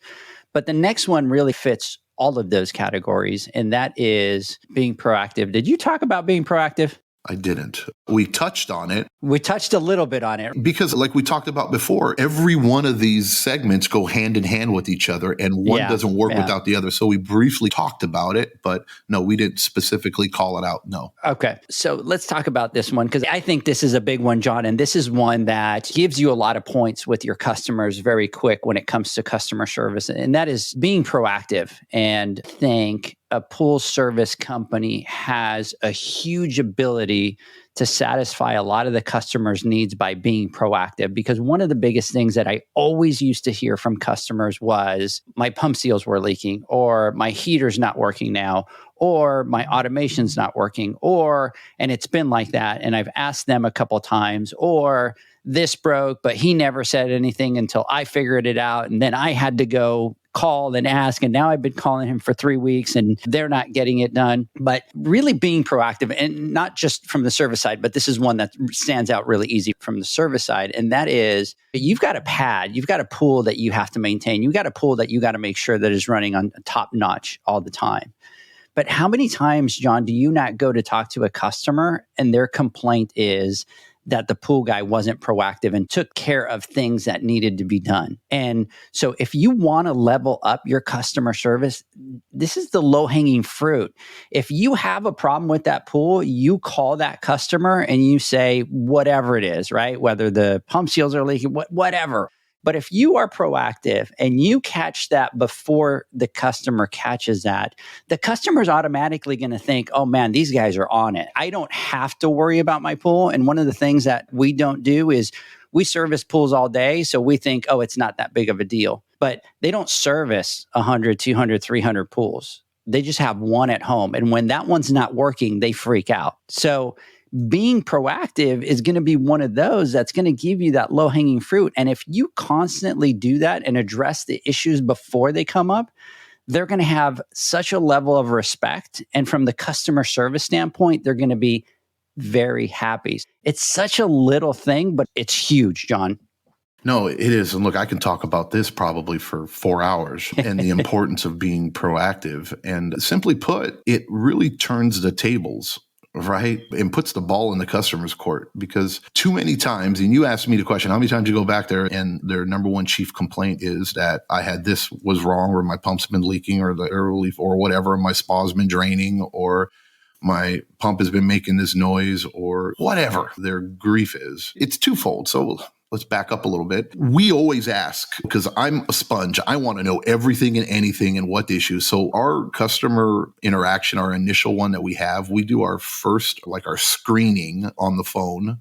But the next one really fits all of those categories, and that is being proactive. Did you talk about being proactive? I didn't. We touched on it. We touched a little bit on it. Because like we talked about before, every one of these segments go hand in hand with each other, and one doesn't work without the other. So we briefly talked about it, but no, we didn't specifically call it out. No. Okay. So let's talk about this one, because I think this is a big one, John. And this is one that gives you a lot of points with your customers very quick when it comes to customer service. And that is being proactive. And think a pool service company has a huge ability to satisfy a lot of the customers' needs by being proactive. Because one of the biggest things that I always used to hear from customers was my pump seals were leaking, or my heater's not working now, or my automation's not working, and it's been like that. And I've asked them a couple times, or this broke, but he never said anything until I figured it out. And then I had to go call and ask. And now I've been calling him for 3 weeks and they're not getting it done. But really being proactive, and not just from the service side, but this is one that stands out really easy from the service side. And that is, you've got a pad, you've got a pool that you have to maintain. You've got a pool that you got to make sure that is running on top notch all the time. But how many times, John, do you not go to talk to a customer and their complaint is that the pool guy wasn't proactive and took care of things that needed to be done? And so if you want to level up your customer service, this is the low-hanging fruit. If you have a problem with that pool, you call that customer and you say whatever it is, right? Whether the pump seals are leaking, whatever. But if you are proactive and you catch that before the customer catches that, the customer's automatically going to think, oh man, these guys are on it. I don't have to worry about my pool. And one of the things that we don't do is we service pools all day. So we think, oh, it's not that big of a deal. But they don't service 100, 200, 300 pools. They just have one at home. And when that one's not working, they freak out. So being proactive is going to be one of those that's going to give you that low-hanging fruit. And if you constantly do that and address the issues before they come up, they're going to have such a level of respect. And from the customer service standpoint, they're going to be very happy. It's such a little thing, but it's huge, John. No, it is. And look, I can talk about this probably for 4 hours and the importance of being proactive. And simply put, it really turns the tables, right? And puts the ball in the customer's court, because too many times, and you asked me the question, how many times you go back there and their number one chief complaint is that I had this was wrong, or my pump's been leaking, or the air relief, or whatever, my spa's been draining, or my pump has been making this noise, or whatever their grief is. It's twofold. So let's back up a little bit. We always ask, because I'm a sponge. I want to know everything and anything and what the issue is. So our customer interaction, our initial one that we have, we do our first, like our screening on the phone.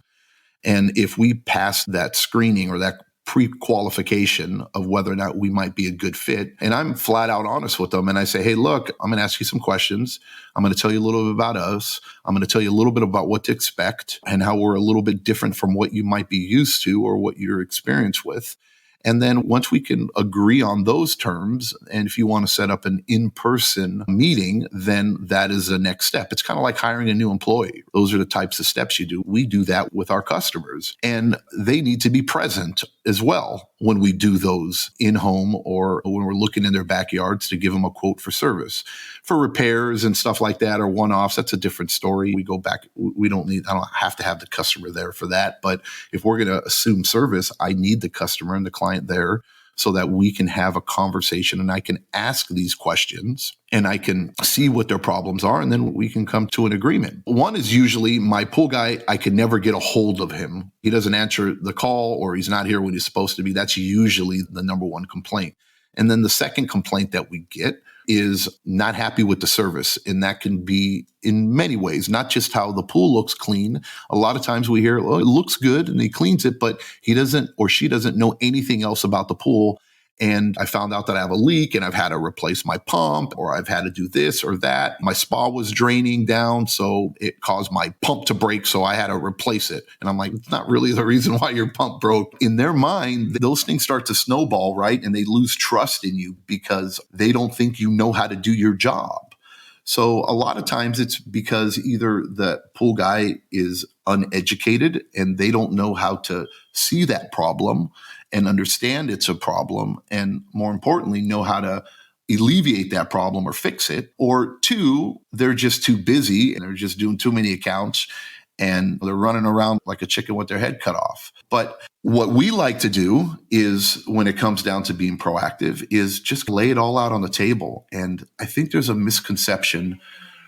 And if we pass that screening or that pre-qualification of whether or not we might be a good fit, and I'm flat out honest with them, and I say, hey, look, I'm going to ask you some questions. I'm going to tell you a little bit about us. I'm going to tell you a little bit about what to expect and how we're a little bit different from what you might be used to or what you're experienced with. And then once we can agree on those terms, and if you want to set up an in-person meeting, then that is the next step. It's kind of like hiring a new employee. Those are the types of steps you do. We do that with our customers, and they need to be present as well when we do those in-home or when we're looking in their backyards to give them a quote for service. For repairs and stuff like that or one-offs, that's a different story. We go back. I don't have to have the customer there for that. But if we're going to assume service, I need the customer and the client there so that we can have a conversation and I can ask these questions and I can see what their problems are, and then we can come to an agreement. One is usually my pool guy, I can never get a hold of him. He doesn't answer the call, or he's not here when he's supposed to be. That's usually the number one complaint. And then the second complaint that we get is not happy with the service. And that can be in many ways, not just how the pool looks clean. A lot of times we hear, well, it looks good and he cleans it, but he doesn't or she doesn't know anything else about the pool. And I found out that I have a leak and I've had to replace my pump, or I've had to do this or that. My spa was draining down, so it caused my pump to break, so I had to replace it. And I'm like, it's not really the reason why your pump broke. In their mind, those things start to snowball, right? And they lose trust in you because they don't think you know how to do your job. So a lot of times it's because either the pool guy is uneducated and they don't know how to see that problem and understand it's a problem, and more importantly, know how to alleviate that problem or fix it. Or two, they're just too busy and they're just doing too many accounts and they're running around like a chicken with their head cut off. But what we like to do is, when it comes down to being proactive, is just lay it all out on the table. And I think there's a misconception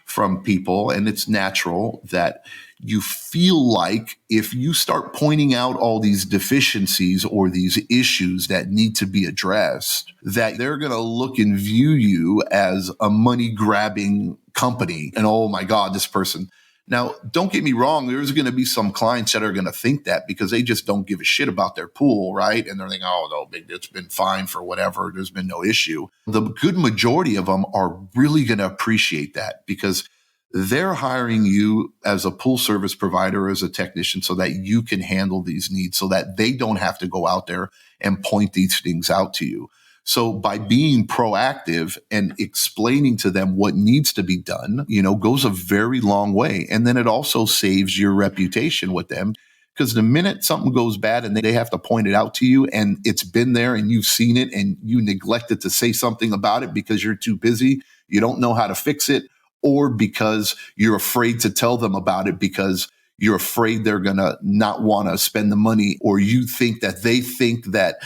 from people, and it's natural, that you feel like if you start pointing out all these deficiencies or these issues that need to be addressed, that they're going to look and view you as a money-grabbing company. And oh my God, this person. Now, don't get me wrong. There's going to be some clients that are going to think that because they just don't give a shit about their pool, right? And they're thinking, oh, no, it's been fine for whatever. There's been no issue. The good majority of them are really going to appreciate that because they're hiring you as a pool service provider, as a technician, so that you can handle these needs, so that they don't have to go out there and point these things out to you. So by being proactive and explaining to them what needs to be done, goes a very long way. And then it also saves your reputation with them, because the minute something goes bad and they have to point it out to you and it's been there and you've seen it and you neglected to say something about it because you're too busy, you don't know how to fix it, or because you're afraid to tell them about it because you're afraid they're going to not want to spend the money, or you think that they think that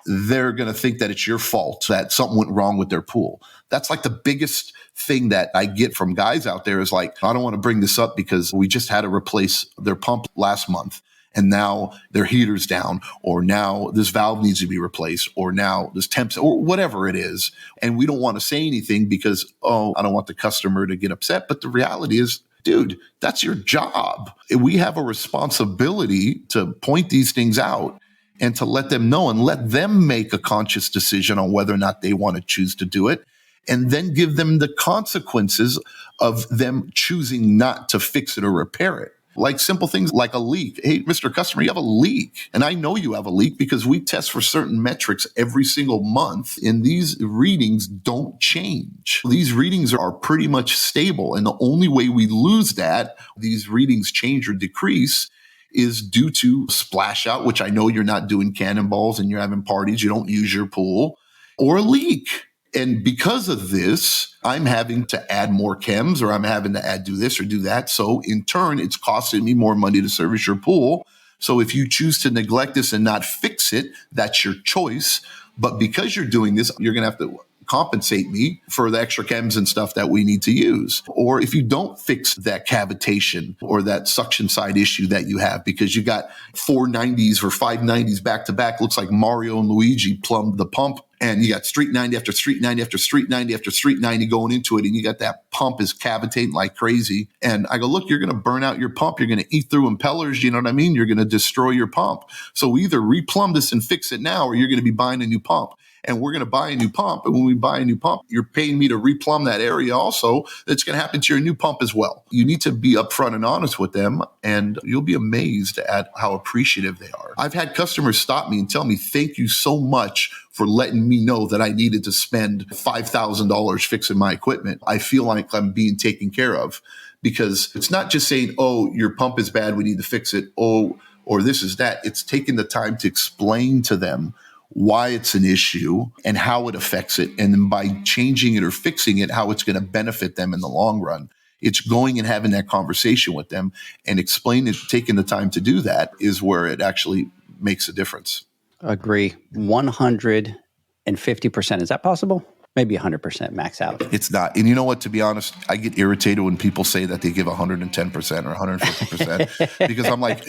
they're going to think that it's your fault, that something went wrong with their pool. That's like the biggest thing that I get from guys out there is like, I don't want to bring this up because we just had to replace their pump last month and now their heater's down, or now this valve needs to be replaced, or now this temps, or whatever it is. And we don't want to say anything because, I don't want the customer to get upset. But the reality is, dude, that's your job. We have a responsibility to point these things out and to let them know and let them make a conscious decision on whether or not they want to choose to do it, and then give them the consequences of them choosing not to fix it or repair it. Like simple things like a leak. Hey, Mr. Customer, you have a leak. And I know you have a leak because we test for certain metrics every single month, and these readings don't change. These readings are pretty much stable. And the only way we lose that, these readings change or decrease, is due to splash out, which I know you're not doing cannonballs and you're having parties, you don't use your pool, or a leak. And because of this, I'm having to add more chems, or I'm having to do this or do that. So in turn, it's costing me more money to service your pool. So if you choose to neglect this and not fix it, that's your choice. But because you're doing this, you're going to have to compensate me for the extra chems and stuff that we need to use. Or if you don't fix that cavitation or that suction side issue that you have because you got 490s or 590s back to back, looks like Mario and Luigi plumbed the pump, and you got street 90 after street 90 after street 90 after street 90 going into it, and you got that pump is cavitating like crazy. And I go, look, you're going to burn out your pump. You're going to eat through impellers. You know what I mean? You're going to destroy your pump. So either replumb this and fix it now, or you're going to be buying a new pump. And we're going to buy a new pump. And when we buy a new pump, you're paying me to replumb that area also. That's going to happen to your new pump as well. You need to be upfront and honest with them, and you'll be amazed at how appreciative they are. I've had customers stop me and tell me, thank you so much for letting me know that I needed to spend $5,000 fixing my equipment. I feel like I'm being taken care of, because it's not just saying, oh, your pump is bad, we need to fix it. Oh, or this is that. It's taking the time to explain to them why it's an issue and how it affects it. And then by changing it or fixing it, how it's going to benefit them in the long run. It's going and having that conversation with them and explaining, taking the time to do that is where it actually makes a difference. Agree. 150%. Is that possible? Maybe 100% max out. It's not. And you know what, to be honest, I get irritated when people say that they give 110% or 150% because I'm like,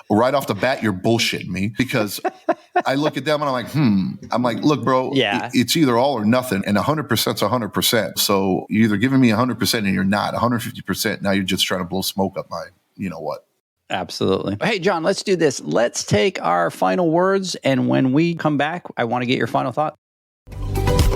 right off the bat, you're bullshitting me, because I look at them and I'm like, I'm like, look, bro, it's either all or nothing. And 100% is 100%. So you're either giving me 100% and you're not 150%. Now you're just trying to blow smoke up my, you know what? Absolutely. Hey, John, let's do this. Let's take our final words. And when we come back, I want to get your final thought.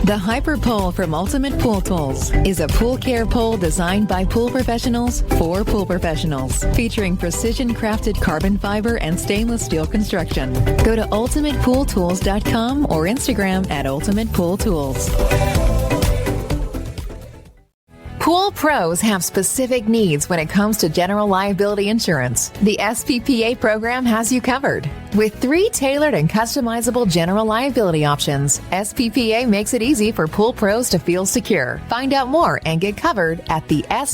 The Hyper Pole from Ultimate Pool Tools is a pool care pole designed by pool professionals for pool professionals, featuring precision-crafted carbon fiber and stainless steel construction. Go to ultimatepooltools.com or Instagram at Ultimate Pool Tools. Pool pros have specific needs when it comes to general liability insurance. The SPPA program has you covered. With 3 tailored and customizable general liability options, SPPA makes it easy for pool pros to feel secure. Find out more and get covered at thesppa.com.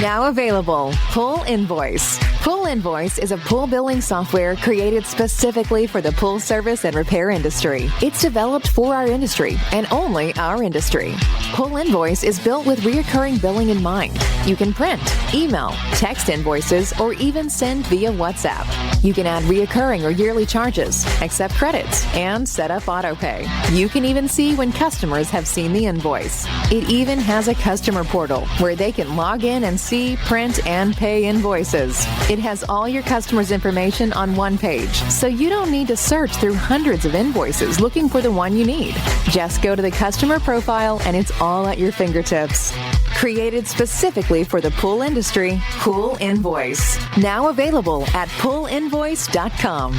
Now available, Pool Invoice. Pool Invoice is a pool billing software created specifically for the pool service and repair industry. It's developed for our industry and only our industry. Pool Invoice is built with recurring billing in mind. You can print, email, text invoices, or even send via WhatsApp. You can add recurring or yearly charges, accept credits, and set up autopay. You can even see when customers have seen the invoice. It even has a customer portal where they can log in and see, print, and pay invoices. It has all your customers' information on one page, so you don't need to search through hundreds of invoices looking for the one you need. Just go to the customer profile and it's all at your fingertips. Created specifically for the pool industry, Pool Invoice. Now available at poolinvoice.com.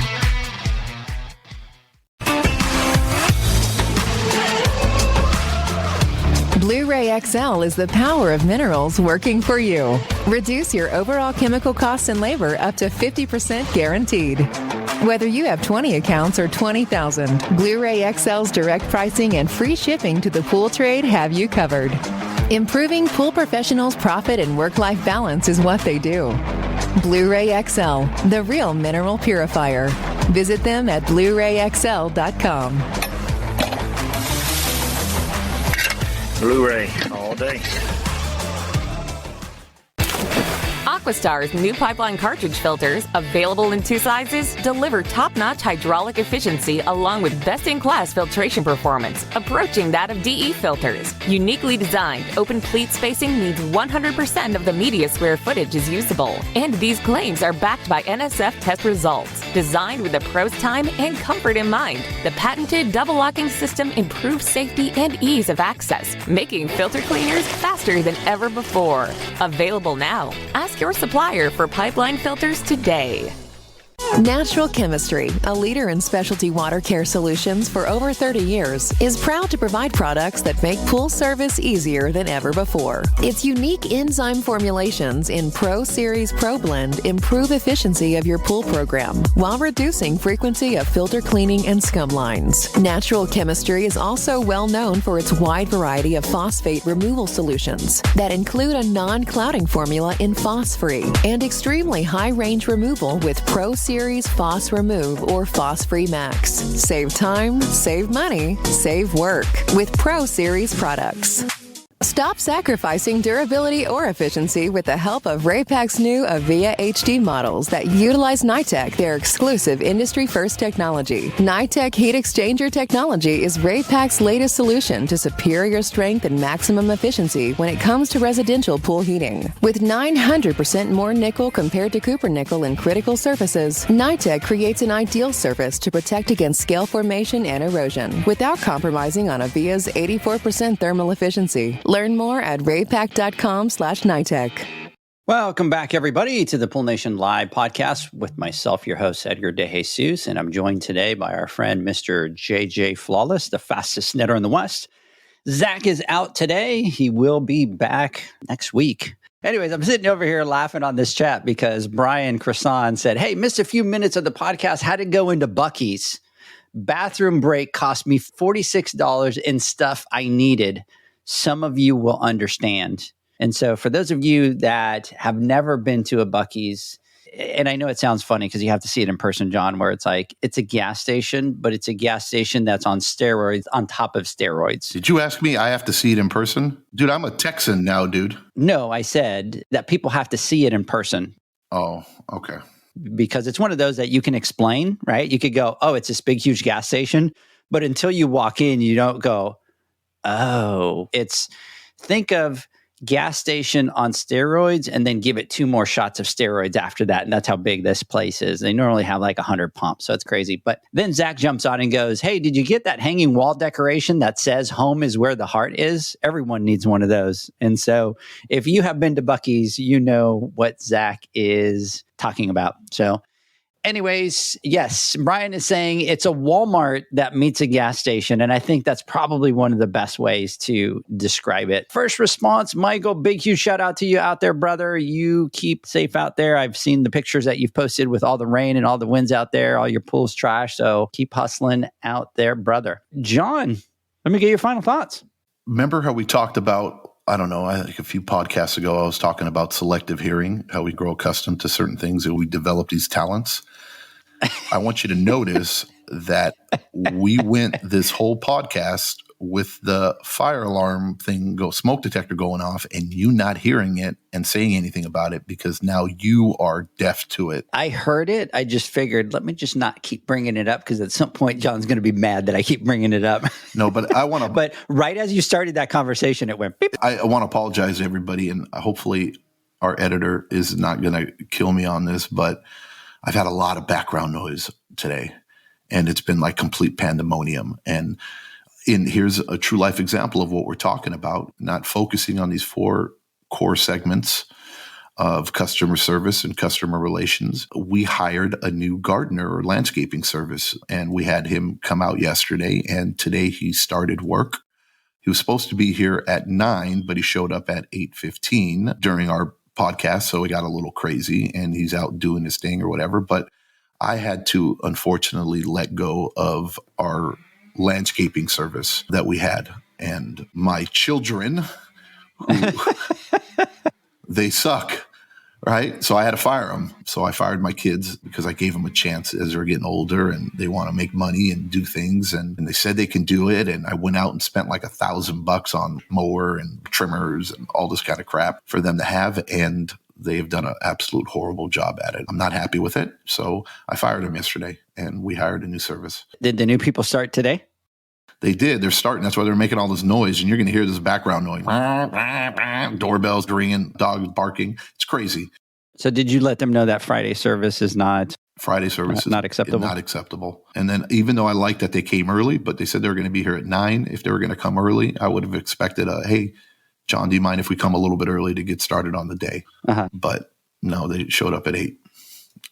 Blueray XL is the power of minerals working for you. Reduce your overall chemical costs and labor up to 50% guaranteed. Whether you have 20 accounts or 20,000, Blueray XL's direct pricing and free shipping to the pool trade have you covered. Improving pool professionals' profit and work-life balance is what they do. Blueray XL, the real mineral purifier. Visit them at BlueRayXL.com. Blueray all day. AquaStar's new pipeline cartridge filters, available in 2 sizes, deliver top-notch hydraulic efficiency along with best-in-class filtration performance, approaching that of DE filters. Uniquely designed, open pleat spacing means 100% of the media square footage is usable. And these claims are backed by NSF test results. Designed with the pro's time and comfort in mind, the patented double-locking system improves safety and ease of access, making filter cleaners faster than ever before. Available now. Ask your supplier for pipeline filters today. Natural Chemistry, a leader in specialty water care solutions for over 30 years, is proud to provide products that make pool service easier than ever before. Its unique enzyme formulations in Pro Series Pro Blend improve efficiency of your pool program while reducing frequency of filter cleaning and scum lines. Natural Chemistry is also well known for its wide variety of phosphate removal solutions that include a non-clouding formula in Phos-Free and extremely high-range removal with Pro Series Phos Remove or Phos-Free Max. Save time, save money, save work with Pro Series products. Stop sacrificing durability or efficiency with the help of RayPak's new Avia HD models that utilize NITEC, their exclusive industry-first technology. NITEC heat exchanger technology is RayPak's latest solution to superior strength and maximum efficiency when it comes to residential pool heating. With 900% more nickel compared to copper nickel in critical surfaces, NITEC creates an ideal surface to protect against scale formation and erosion without compromising on Avia's 84% thermal efficiency. Learn more at raypak.com/NITEC. Welcome back, everybody, to the Pool Nation Live podcast with myself, your host, Edgar De Jesus, and I'm joined today by our friend, Mr. JJ Flawless, the fastest netter in the West. Zach is out today. He will be back next week. Anyways, I'm sitting over here laughing on this chat because Brian Cresson said, hey, missed a few minutes of the podcast, had to go into Buc-ee's. Bathroom break cost me $46 in stuff I needed. Some of you will understand. And so for those of you that have never been to a Buc-ee's, and I know it sounds funny because you have to see it in person, John, where it's like, it's a gas station, but it's a gas station that's on steroids, on top of steroids. Did you ask me? I have to see it in person? Dude, I'm a Texan now, dude. No, I said that people have to see it in person. Oh, okay. Because it's one of those that you can explain, right? You could go, oh, it's this big, huge gas station. But until you walk in, you don't go, oh, think of gas station on steroids and then give it 2 more shots of steroids after that. And that's how big this place is. They normally have like 100 pumps. So it's crazy. But then Zach jumps on and goes, hey, did you get that hanging wall decoration that says home is where the heart is? Everyone needs one of those. And so if you have been to Buc-ee's, you know what Zach is talking about. So anyways, yes, Brian is saying it's a Walmart that meets a gas station. And I think that's probably one of the best ways to describe it. First response, Michael, big, huge shout out to you out there, brother. You keep safe out there. I've seen the pictures that you've posted with all the rain and all the winds out there. All your pool's trash. So keep hustling out there, brother. John, let me get your final thoughts. Remember how we talked about, I don't know, I think a few podcasts ago, I was talking about selective hearing, how we grow accustomed to certain things and we develop these talents. I want you to notice that we went this whole podcast with the fire alarm thing, smoke detector going off, and you not hearing it and saying anything about it because now you are deaf to it. I heard it. I just figured, let me just not keep bringing it up because at some point John's going to be mad that I keep bringing it up. No, but I want to. But right as you started that conversation, it went beep. I want to apologize to everybody, and hopefully our editor is not going to kill me on this, but I've had a lot of background noise today, and it's been like complete pandemonium. And here's a true life example of what we're talking about, not focusing on these 4 core segments of customer service and customer relations. We hired a new gardener or landscaping service, and we had him come out yesterday, and today he started work. He was supposed to be here at 9, but he showed up at 8:15 during our podcast, so he got a little crazy, and he's out doing his thing or whatever. But I had to, unfortunately, let go of our landscaping service that we had. And my children, they suck, right? So I had to fire them. So I fired my kids because I gave them a chance as they're getting older and they want to make money and do things. And they said they can do it. And I went out and spent like $1,000 on mower and trimmers and all this kind of crap for them to have. And they've done an absolute horrible job at it. I'm not happy with it. So I fired them yesterday and we hired a new service. Did the new people start today? They did. They're starting. That's why they're making all this noise. And you're going to hear this background noise. Doorbells ringing, dogs barking. It's crazy. So did you let them know that Friday service is not not acceptable? Not acceptable. And then even though I like that they came early, but they said they were going to be here at 9. If they were going to come early, I would have expected hey, John, do you mind if we come a little bit early to get started on the day? Uh-huh. But no, they showed up at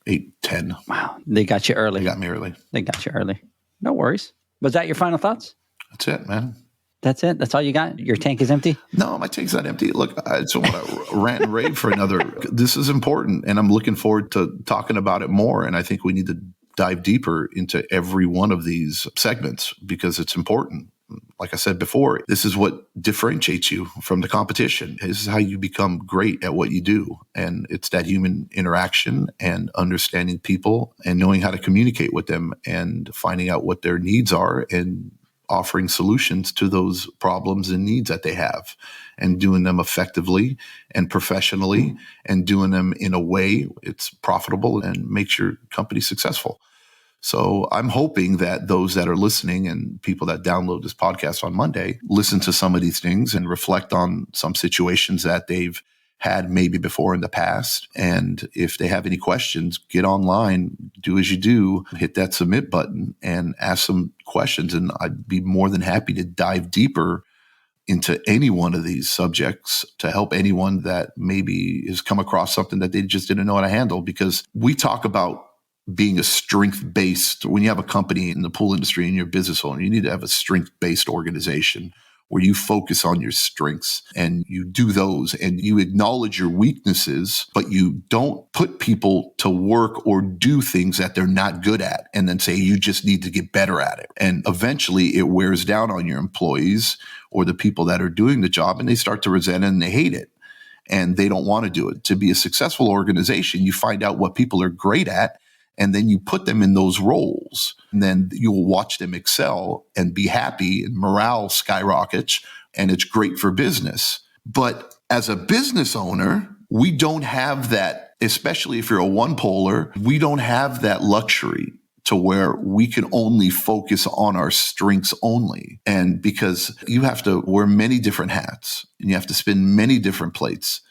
8:10. Wow. They got you early. They got me early. They got you early. No worries. Was that your final thoughts? That's it, man. That's it? That's all you got? Your tank is empty? No, my tank's not empty. Look, I just want to rant and rave for another. This is important, and I'm looking forward to talking about it more. And I think we need to dive deeper into every one of these segments because it's important. Like I said before, this is what differentiates you from the competition. This is how you become great at what you do. And it's that human interaction and understanding people and knowing how to communicate with them and finding out what their needs are and offering solutions to those problems and needs that they have and doing them effectively and professionally and doing them in a way it's profitable and makes your company successful. So I'm hoping that those that are listening and people that download this podcast on Monday listen to some of these things and reflect on some situations that they've had maybe before in the past. And if they have any questions, get online, do as you do, hit that submit button and ask some questions. And I'd be more than happy to dive deeper into any one of these subjects to help anyone that maybe has come across something that they just didn't know how to handle. Because we talk about being a strength-based, when you have a company in the pool industry and you're a business owner, you need to have a strength-based organization where you focus on your strengths and you do those and you acknowledge your weaknesses, but you don't put people to work or do things that they're not good at and then say you just need to get better at it. And eventually it wears down on your employees or the people that are doing the job and they start to resent it and they hate it and they don't want to do it. To be a successful organization, you find out what people are great at and then you put them in those roles. And then you'll watch them excel and be happy and morale skyrockets. And it's great for business. But as a business owner, we don't have that, especially if you're a one-poler, we don't have that luxury to where we can only focus on our strengths only. And because you have to wear many different hats and you have to spin many different plates,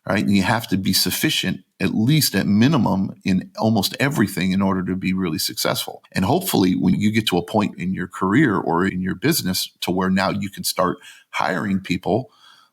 right? And you have to be sufficient, at least at minimum, in almost everything in order to be really successful. And hopefully when you get to a point in your career or in your business to where now you can start hiring people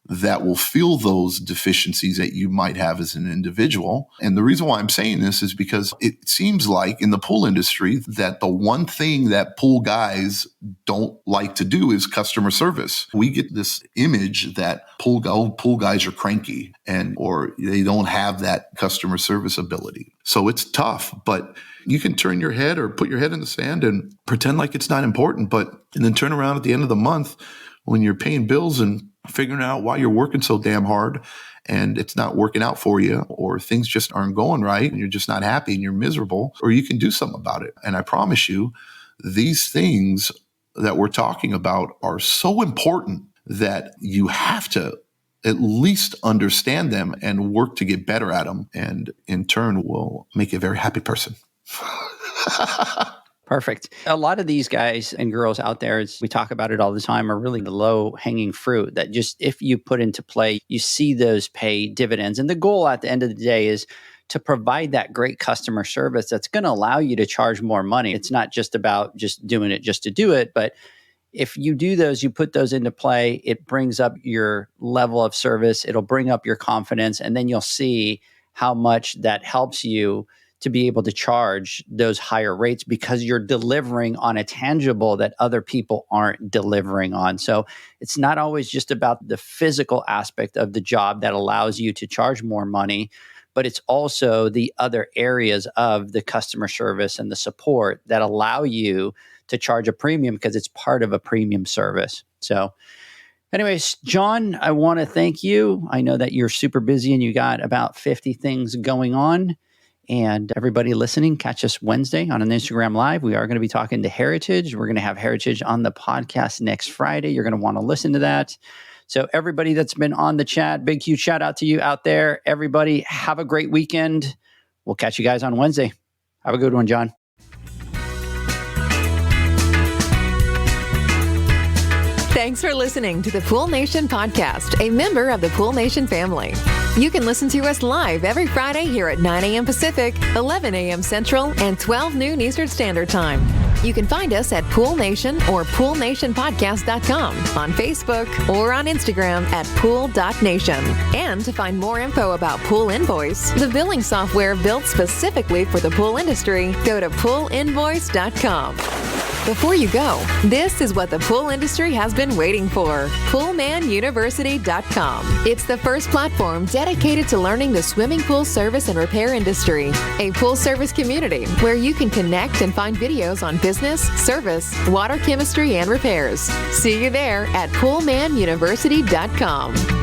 that will fill those deficiencies that you might have as an individual. And the reason why I'm saying this is because it seems like in the pool industry that the one thing that pool guys don't like to do is customer service. We get this image that pool guys are cranky or they don't have that customer service ability. So it's tough, but you can turn your head or put your head in the sand and pretend like it's not important, and then turn around at the end of the month when you're paying bills and figuring out why you're working so damn hard and it's not working out for you, or things just aren't going right and you're just not happy and you're miserable, or you can do something about it. And I promise you, these things that we're talking about are so important that you have to at least understand them and work to get better at them. And in turn will make you a very happy person. Perfect. A lot of these guys and girls out there, we talk about it all the time, are really the low hanging fruit that just if you put into play, you see those pay dividends. And the goal at the end of the day is to provide that great customer service that's going to allow you to charge more money. It's not just about just doing it just to do it, but if you do those, you put those into play, it brings up your level of service, it'll bring up your confidence, and then you'll see how much that helps you to be able to charge those higher rates because you're delivering on a tangible that other people aren't delivering on. So it's not always just about the physical aspect of the job that allows you to charge more money, but it's also the other areas of the customer service and the support that allow you to charge a premium because it's part of a premium service. So anyways, John, I want to thank you. I know that you're super busy and you got about 50 things going on. And everybody listening, catch us Wednesday on an Instagram Live. We are going to be talking to Heritage. We're going to have Heritage on the podcast next Friday. You're going to want to listen to that. So everybody that's been on the chat, big, huge shout out to you out there. Everybody have a great weekend. We'll catch you guys on Wednesday. Have a good one, John. Thanks for listening to the Pool Nation podcast, a member of the Pool Nation family. You can listen to us live every Friday here at 9 a.m. Pacific, 11 a.m. Central, and 12 noon Eastern Standard Time. You can find us at Pool Nation or poolnationpodcast.com, on Facebook, or on Instagram at pool.nation. And to find more info about Pool Invoice, the billing software built specifically for the pool industry, go to poolinvoice.com. Before you go, this is what the pool industry has been waiting for. PoolmanUniversity.com. It's the first platform dedicated to learning the swimming pool service and repair industry. A pool service community where you can connect and find videos on business, service, water chemistry, and repairs. See you there at PoolmanUniversity.com.